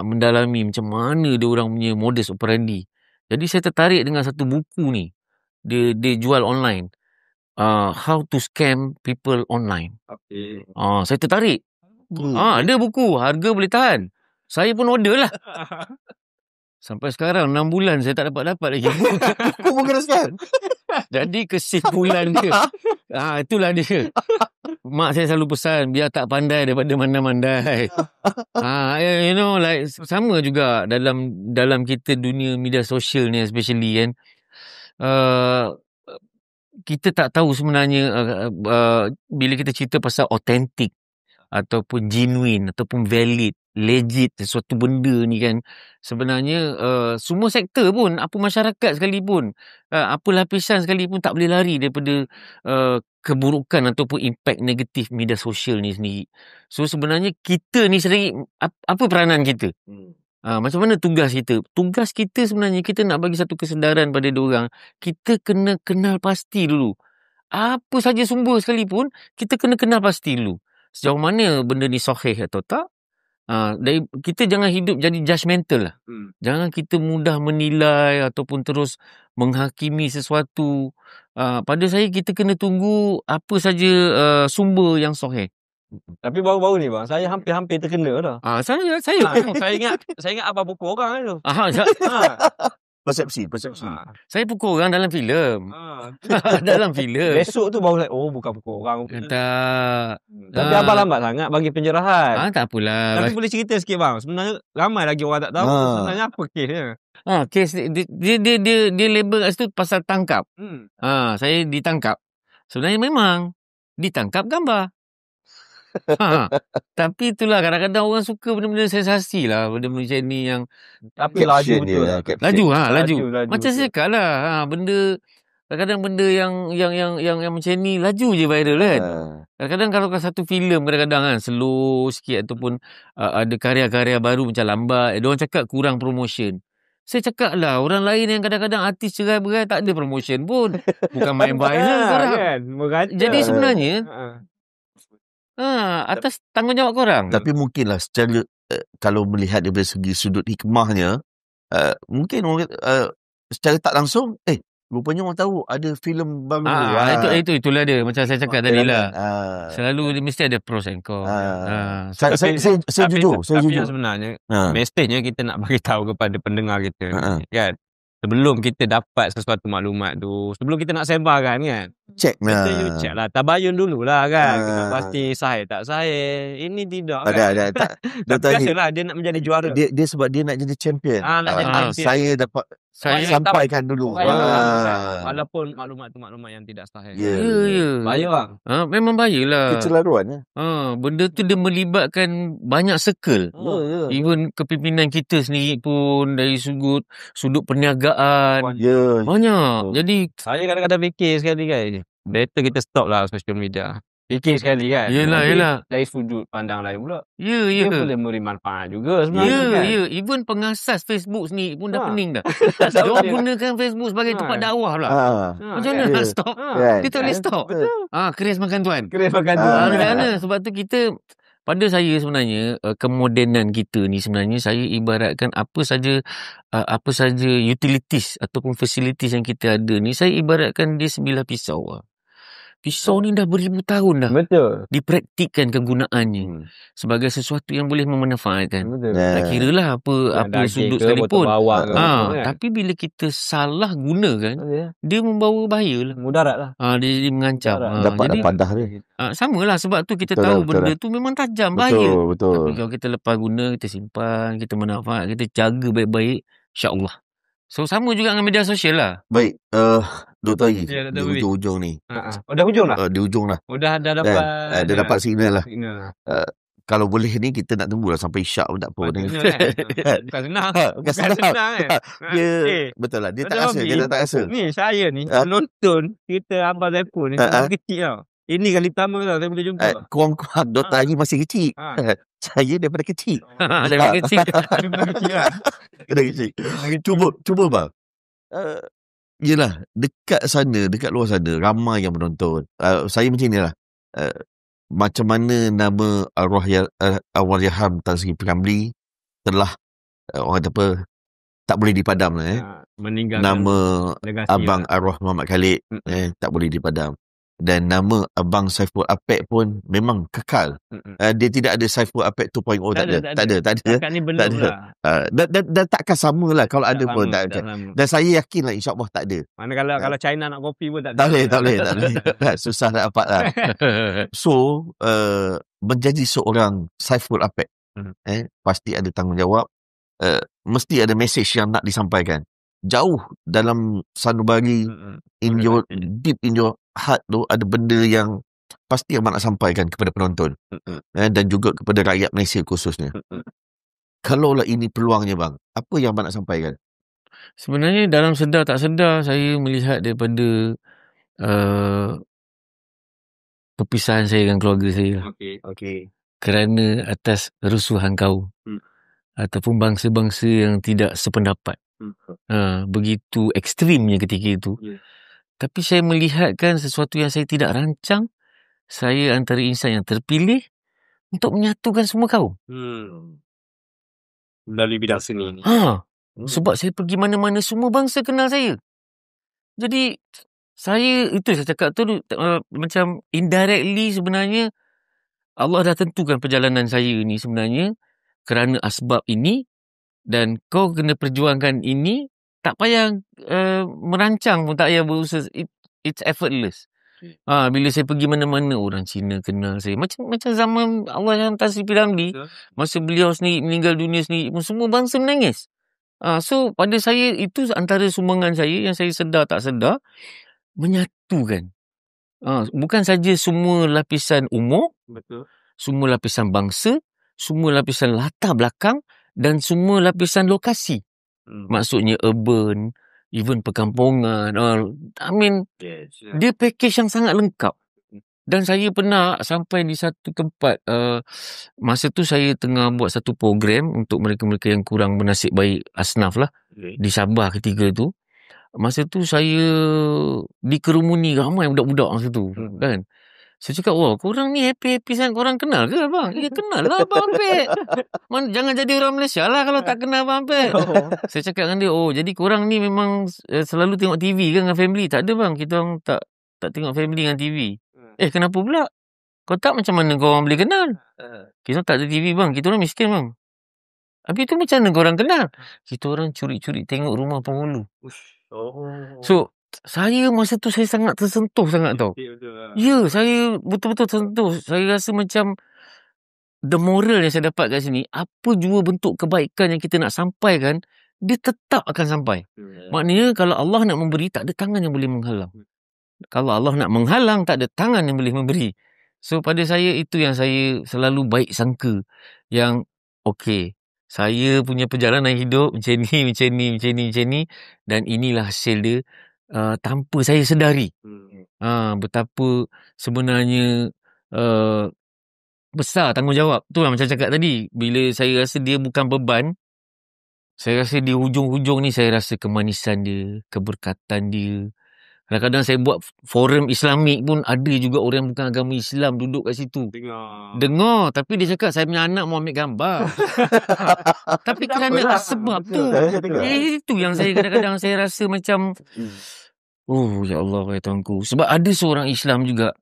mendalami macam mana dia orang punya modus operandi. Jadi saya tertarik dengan satu buku ni. Dia jual online. How to scam people online. Saya tertarik. Ada buku, harga boleh tahan. Saya pun order lah. Sampai sekarang 6 bulan saya tak dapat lagi. Buku pun kena scam. Jadi kesimpulan dia. Itulah dia. Mak saya selalu pesan, biar tak pandai daripada mandai-mandai. Like sama juga dalam kita dunia media sosial ni especially kan. Kita tak tahu sebenarnya bila kita cerita pasal authentic ataupun genuine ataupun valid, legit sesuatu benda ni kan, sebenarnya semua sektor pun, apa masyarakat sekalipun, apa lapisan sekalipun tak boleh lari daripada keburukan ataupun impact negatif media sosial ni sendiri. So sebenarnya kita ni sendiri, apa peranan kita? Macam mana tugas kita? Tugas kita sebenarnya, kita nak bagi satu kesedaran pada diorang. Kita kena kenal pasti dulu. Apa saja sumber sekalipun, kita kena kenal pasti dulu. Sejauh mana benda ni sahih atau tak. Kita jangan hidup jadi judgemental lah. Jangan kita mudah menilai ataupun terus menghakimi sesuatu. Pada saya, kita kena tunggu apa saja sumber yang sahih. Tapi baru-baru ni bang, saya hampir terkena dah. Saya ingat apa pukul orang tu. Persepsi. Saya pukul orang dalam filem. Dalam filem. Besok tu baru bukan pukul orang. Tak. Tapi abang lambat sangat bagi pencerahan. Tak apalah. Tapi boleh cerita sikit bang. Sebenarnya ramai lagi orang tak tahu sebenarnya apa kesnya. Kes dia label kat situ pasal tangkap. Saya ditangkap. Sebenarnya memang ditangkap gambar. Tapi itulah, kadang-kadang orang suka benda-benda sensasi lah, benda-benda macam ni yang tapi laju betul lah. Laju. Macam saya cakap lah, benda kadang-kadang benda yang macam ni laju je viral kan. Kadang-kadang kalau satu filem kadang-kadang kan slow sikit ataupun ada karya-karya baru macam lambat, diorang cakap kurang promotion. Saya cakap lah, orang lain yang kadang-kadang artis cerai-berai tak ada promotion pun. Bukan main viral sekarang kan. Jadi sebenarnya atas tanggungjawab korang. Tapi mungkinlah secara kalau melihat dari segi sudut hikmahnya, mungkin secara tak langsung rupanya orang tahu ada filem baru. Itulah dia, macam saya cakap tadi lah. Selalu mesti ada pros and cons. Saya jujur. Tapi sebenarnya mestinya kita nak bagi tahu kepada pendengar kita kan, sebelum kita dapat sesuatu maklumat tu, sebelum kita nak sebarkan kan, check lah, tabayun dululah kan. Kita pasti sahih tak sahih. Ini tidak kan. Biasalah dia nak menjadi juara. Dia sebab dia nak jadi champion. Saya dapat sampaikan dulu. Walaupun maklumat tu maklumat yang tidak sahih. Bahaya bang. Memang bahayalah. Kecelaruan. Benda tu dia melibatkan banyak circle. Even kepimpinan kita sendiri pun dari sudut perniagaan. Banyak. Jadi saya kadang-kadang fikir sekali kan, better kita stop lah social media. Fikir sekali kan. Yelah. Dari sudut pandang lain pula. Dia boleh memberi manfaat juga sebenarnya. Even pengasas Facebook ni pun dah pening dah. Dia gunakan Facebook sebagai tempat dakwah pula. Macam mana nak stop? Dia tak boleh stop. Keris makan tuan. Sebab tu kita, pada saya sebenarnya, kemodenan kita ni sebenarnya, saya ibaratkan apa saja utilities ataupun facilities yang kita ada ni, saya ibaratkan dia sebilah pisau. Pisau ni dah beribu tahun dah. Betul. Dipraktikkan kegunaannya sebagai sesuatu yang boleh memanfaatkan. Betul. Tak kira lah apa sudut sekalipun. Tapi bila kita salah gunakan, dia membawa bahaya lah. Mudarat lah. Dia jadi mengancam. Dapat padah dia. Sama lah sebab tu kita tahu benda tu memang tajam, bahaya. Betul. Tapi kalau kita lepas guna, kita simpan, kita manfaat, kita jaga baik-baik, insya-Allah. So sama juga dengan media sosial lah. Baik, Dr. Haji, di hujung-hujung ni. Dah hujung lah? Di hujung lah. Dah dapat. Dah dapat signal lah. Kalau boleh ni kita nak tunggulah sampai Isyak pun tak apa. Bukan senang. Bukan senang kan. Betul lah. Dia tak rasa. Dia tak rasa. Ni saya ni nonton cerita Abang Zaiful ni kecil tau. Ini kali pertama tau saya boleh jumpa. Kurang-kurang Dr. Haji masih kecil. Saya daripada kecil. Daripada kecil. Daripada kecil. Cuba bang. Yelah, dekat sana, dekat luar sana, ramai yang menonton. Saya macam ni lah. Macam mana nama Allahyarham Tan Sri P. telah orang kata apa, tak boleh dipadam lah. Meninggalkan nama Abang Arwah Muhammad Khalid tak boleh dipadam. Dan nama Abang Saiful Apek pun memang kekal. Dia tidak ada Saiful Apek 2.0. Tak ada. Takat ni belum lah. Dan takkan sama lah. Kalau ada pun tak ada. Dan saya yakin lah insyaAllah tak ada. Mana kalau China nak kopi pun tak ada. Tak boleh. Susah nak dapat lah. So menjadi seorang Saiful Apek pasti ada tanggungjawab. Mesti ada mesej yang nak disampaikan. Jauh dalam sanubari deep in your heart tu ada benda yang pasti abang nak sampaikan kepada penonton dan juga kepada rakyat Malaysia khususnya. Kalaulah ini peluangnya bang, apa yang abang nak sampaikan? Sebenarnya dalam sedar tak sedar saya melihat daripada perpisahan saya dengan keluarga saya. Okey. Kerana atas rusuhan kaum ataupun bangsa-bangsa yang tidak sependapat. Begitu ekstrimnya ketika itu. Tapi saya melihatkan sesuatu yang saya tidak rancang. Saya antara insan yang terpilih untuk menyatukan semua kaum. Melalui bidang seni ni. Sebab saya pergi mana-mana semua bangsa kenal saya. Jadi saya cakap tu macam indirectly sebenarnya Allah dah tentukan perjalanan saya ni sebenarnya kerana asbab ini. Dan kau kena perjuangkan ini, tak payah merancang pun, tak payah berusaha. It's effortless. Bila saya pergi mana-mana, orang Cina kenal saya. Macam zaman Allah yang Tan Sri P. Ramlee, masa beliau sendiri meninggal dunia sendiri, semua bangsa menangis. So, pada saya, itu antara sumbangan saya yang saya sedar tak sedar, menyatukan. Bukan saja semua lapisan umur, semua lapisan bangsa, semua lapisan latar belakang, dan semua lapisan lokasi. Maksudnya urban, even perkampungan. Dia package yang sangat lengkap. Dan saya pernah sampai di satu tempat. Masa tu saya tengah buat satu program untuk mereka-mereka yang kurang bernasib baik asnaf lah. Di Sabah ketika tu. Masa tu saya dikerumuni ramai budak-budak masa tu. Kan? Saya cakap, wah, korang ni happy-happy sangat. Korang kenal ke abang? Ya, kenal lah Abang Apek. Jangan jadi orang Malaysia lah kalau tak kenal Abang Apek. Saya cakap dengan dia, jadi korang ni memang selalu tengok TV kan dengan family? Tak ada bang, kita orang tak tengok family dengan TV. Kenapa pula? Kau tak macam mana korang boleh kenal? Kita tak ada TV bang, kita orang miskin bang. Habis tu macam mana korang kenal? Kita orang curi-curi tengok rumah penghulu. So, saya masa tu saya sangat tersentuh sangat tau. Ya, saya betul-betul tersentuh. Saya rasa macam the moral yang saya dapat kat sini, apa jua bentuk kebaikan yang kita nak sampaikan, dia tetap akan sampai. Maknanya kalau Allah nak memberi, tak ada tangan yang boleh menghalang. Kalau Allah nak menghalang, tak ada tangan yang boleh memberi. So pada saya itu yang saya selalu baik sangka. Yang saya punya perjalanan hidup macam ni. Dan inilah hasil dia. Tanpa saya sedari betapa sebenarnya besar tanggungjawab tu lah macam cakap tadi. Bila saya rasa dia bukan beban, saya rasa di hujung-hujung ni saya rasa kemanisan dia, keberkatan dia. Kadang-kadang saya buat forum Islamik pun ada juga orang bukan agama Islam duduk kat situ. Dengar. Tapi dia cakap saya punya anak mau ambil gambar. Tapi kerana sebab tu. Itu yang saya kadang-kadang saya rasa macam Ya Allah, ya Tuanku. Sebab ada seorang Islam juga,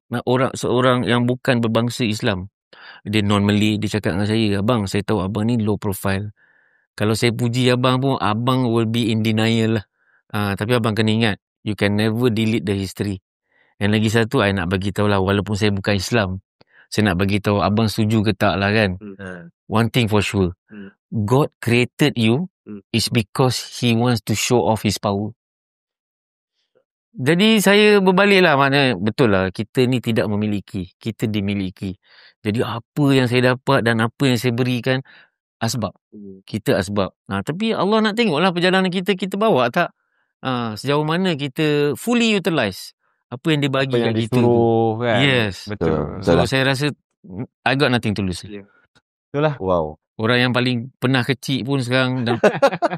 seorang yang bukan berbangsa Islam. Dia non-Malay, dia cakap dengan saya, abang, saya tahu abang ni low profile. Kalau saya puji abang pun, abang will be in denial lah. Tapi abang kena ingat, you can never delete the history. Yang lagi satu, I nak bagi tahu lah, walaupun saya bukan Islam, saya nak bagi tahu abang setuju ke tak lah kan. One thing for sure, God created you is because He wants to show off His power. Jadi saya berbalik lah, maknanya betul lah, kita ni tidak memiliki, kita dimiliki. Jadi apa yang saya dapat dan apa yang saya berikan, asbab. Kita asbab. Tapi Allah nak tengoklah perjalanan kita bawa tak? Sejauh mana kita fully utilize apa yang dia bagi kat kita. Kan? Yes. Betul. So saya rasa I got nothing to lose. Itulah. Wow. Orang yang paling pernah kecil pun sekarang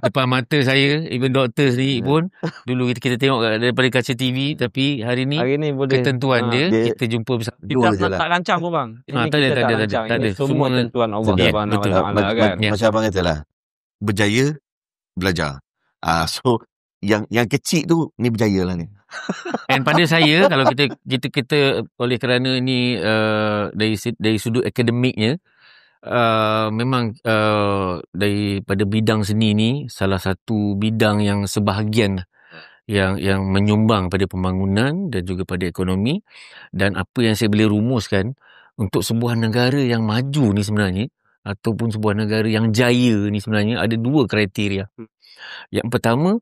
depan mata saya, even doktor sendiri pun, dulu kita tengok daripada kaca TV, tapi hari ni ketentuan dia, kita jumpa bersama. Kita tak rancang pun bang. Tak ada. Semua tentuan Allah Subhanahu Wa Taala kan. Macam abang kata lah, berjaya belajar. So yang kecil tu ni berjaya lah ni. Dan pada saya, kalau kita oleh kerana ni dari sudut akademiknya, memang daripada bidang seni ni salah satu bidang yang sebahagian yang menyumbang pada pembangunan dan juga pada ekonomi. Dan apa yang saya boleh rumuskan untuk sebuah negara yang maju ni sebenarnya, ataupun sebuah negara yang jaya ni sebenarnya, ada 2 kriteria. Yang pertama,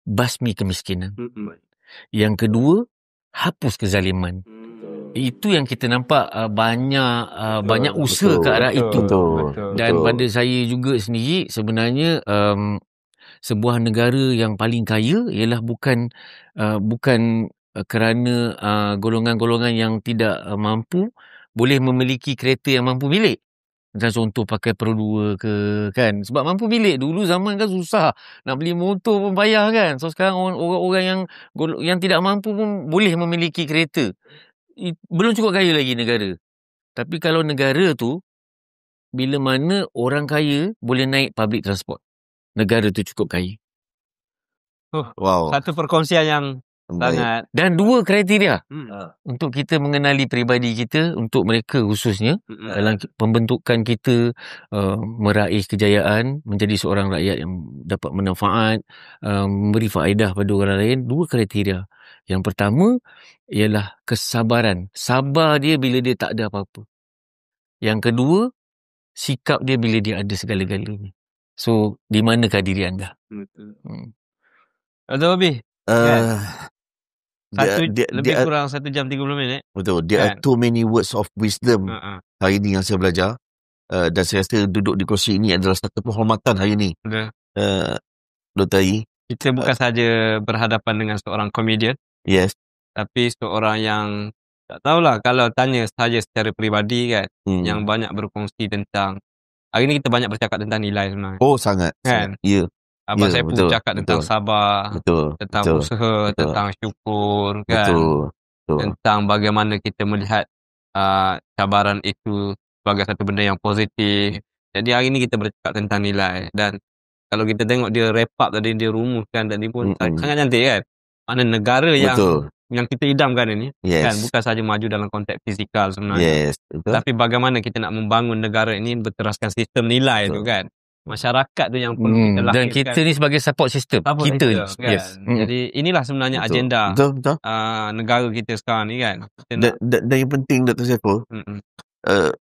basmi kemiskinan. Yang kedua, hapus kezaliman. Itu yang kita nampak banyak usaha ke arah itu. Dan pada saya juga sendiri, sebenarnya sebuah negara yang paling kaya ialah bukan kerana golongan-golongan yang tidak mampu boleh memiliki kereta yang mampu milik. Macam contoh pakai Pro 2 ke kan. Sebab mampu milik dulu zaman kan susah. Nak beli motor pun payah kan. So sekarang orang yang tidak mampu pun boleh memiliki kereta. Belum cukup kaya lagi negara. Tapi kalau negara tu, bila mana orang kaya boleh naik public transport, negara tu cukup kaya. Wow. Satu perkongsian yang sangat. Dan 2 kriteria untuk kita mengenali peribadi kita, untuk mereka khususnya dalam pembentukan kita, meraih kejayaan, menjadi seorang rakyat yang dapat bermanfaat, memberi faedah pada orang lain. 2 kriteria. Yang pertama ialah kesabaran. Sabar dia bila dia tak ada apa-apa. Yang kedua, sikap dia bila dia ada segala-galanya. So, di manakah diri anda? Betul. Lebih kurang 1 jam 30 minit. Betul. There are too many words of wisdom hari ni yang saya belajar. Dan saya rasa duduk di kursi ini adalah satu penghormatan hari ni. Dr. I. Kita bukan saja berhadapan dengan seorang komedian. Yes. Tapi seorang yang tak tahulah, kalau tanya saja secara peribadi kan, yang banyak berkongsi tentang, hari ni kita banyak bercakap tentang nilai sebenarnya. Oh, sangat. Kan? Ya. Abang saya pun cakap tentang sabar, tentang usaha, tentang syukur kan. Tentang bagaimana kita melihat cabaran itu sebagai satu benda yang positif. Jadi hari ni kita bercakap tentang nilai. Dan kalau kita tengok dia wrap up tadi, dia rumuskan tadi pun sangat cantik kan. Mana negara yang kita idamkan ini kan, bukan saja maju dalam konteks fizikal sebenarnya. Tapi bagaimana kita nak membangun negara ini berteraskan sistem nilai tu kan. Masyarakat tu yang perlu kita lahirkan. Dan kita ni sebagai support system. Kita kan? Jadi inilah sebenarnya agenda negara kita sekarang ni kan. Dan yang penting Dr. Saiful,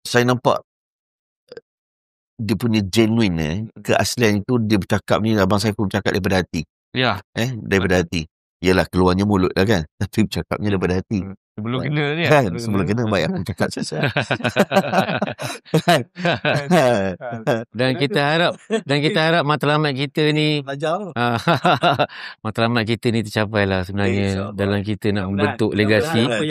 saya nampak dia punya genuine keaslian itu, dia bercakap ni, Abang Saiful bercakap daripada hati. Ya. Daripada hati. Yalah, keluarnya mulut lah kan, tapi bercakapnya daripada hati. Sebelum kena ni kan? Sebelum kena baik aku cakap selesai. Dan kita harap matlamat kita ni matlamat kita ni tercapai lah sebenarnya, dalam kita nak membentuk legasi. Apa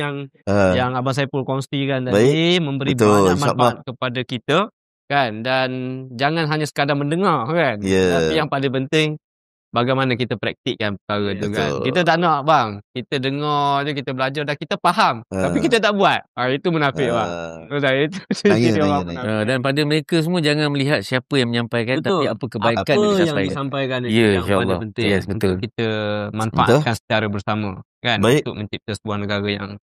yang Abang Saiful kongsikan tadi memberi banyak manfaat kepada kita kan, dan jangan hanya sekadar mendengar kan. Tapi yang paling penting bagaimana kita praktikkan perkara tu kan. Kita tak nak bang, kita dengar je, kita belajar dah, kita faham, tapi kita tak buat. Itu munafik bang. Dan pada mereka semua jangan melihat siapa yang menyampaikan, tapi apa kebaikan yang disampaikan yang paling penting untuk kita manfaatkan secara bersama kan. Untuk mencipta sebuah negara yang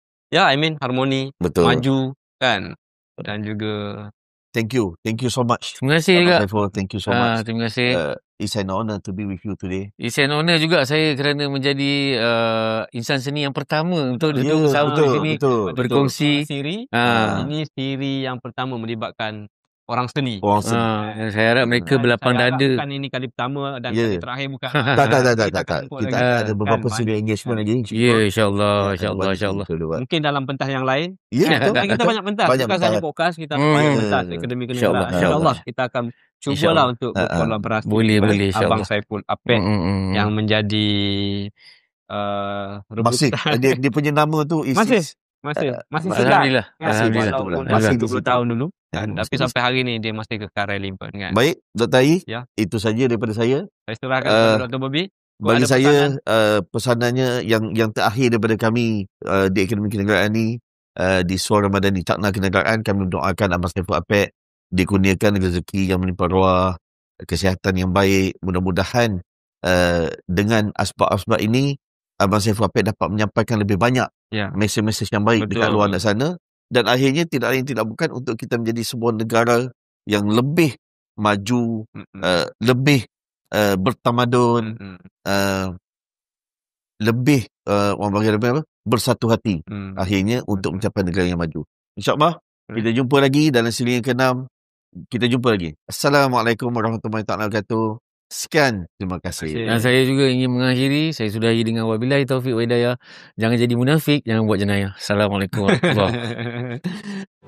harmoni, maju kan. Dan juga thank you so much. Terima kasih juga. Thank you so much. Terima kasih. It's an honor to be with you today. It's an honor juga saya kerana menjadi insan seni yang pertama untuk duduk bersama di sini berkongsi. Ini siri yang pertama melibatkan orang seni. Saya harap mereka berlapang dada. Bukan ini kali pertama dan kali terakhir bukan. Tak. Kita ada beberapa siri engagement lagi. Ya, insyaAllah. Mungkin dalam pentas yang lain. Kita banyak pentas. Bukan saja podcast, kita banyak pentas akademi kenegaraan. InsyaAllah kita akan cubalah untuk berkolaborasi. Boleh Abang Saiful Apek yang menjadi rebutan. Dia punya nama tu masih Alhamdulillah. Masih 20 tahun dulu. Tapi sampai hari ni dia masih kekal relevant kan. Baik, Dr. Ai, itu saja daripada saya. Saya serahkan kepada Dr. Bobby. Bagi saya pesanannya yang terakhir daripada kami di Akademi Kenegaraan ni, di Suara Madani Cakna Kenegaraan, kami mendoakan Abang Saiful Apek dikurniakan rezeki yang melimpah ruah, kesihatan yang baik. Mudah-mudahan dengan asbab-asbab ini Abang Saiful Apek dapat menyampaikan lebih banyak mesej-mesej yang baik dekat luar sana. Dan akhirnya tidak lain tidak bukan untuk kita menjadi sebuah negara yang lebih maju, lebih bertamadun, lebih orang panggil apa, bersatu hati. Akhirnya untuk mencapai negara yang maju. InsyaAllah kita jumpa lagi dalam siri yang ke-6. Kita jumpa lagi. Assalamualaikum warahmatullahi wabarakatuh. Sekian, terima kasih. Dan saya juga ingin mengakhiri, saya sudahi dengan wabillahi taufiq wa hidayah. Jangan jadi munafik, jangan buat jenayah. Assalamualaikum warahmatullahi wabarakatuh.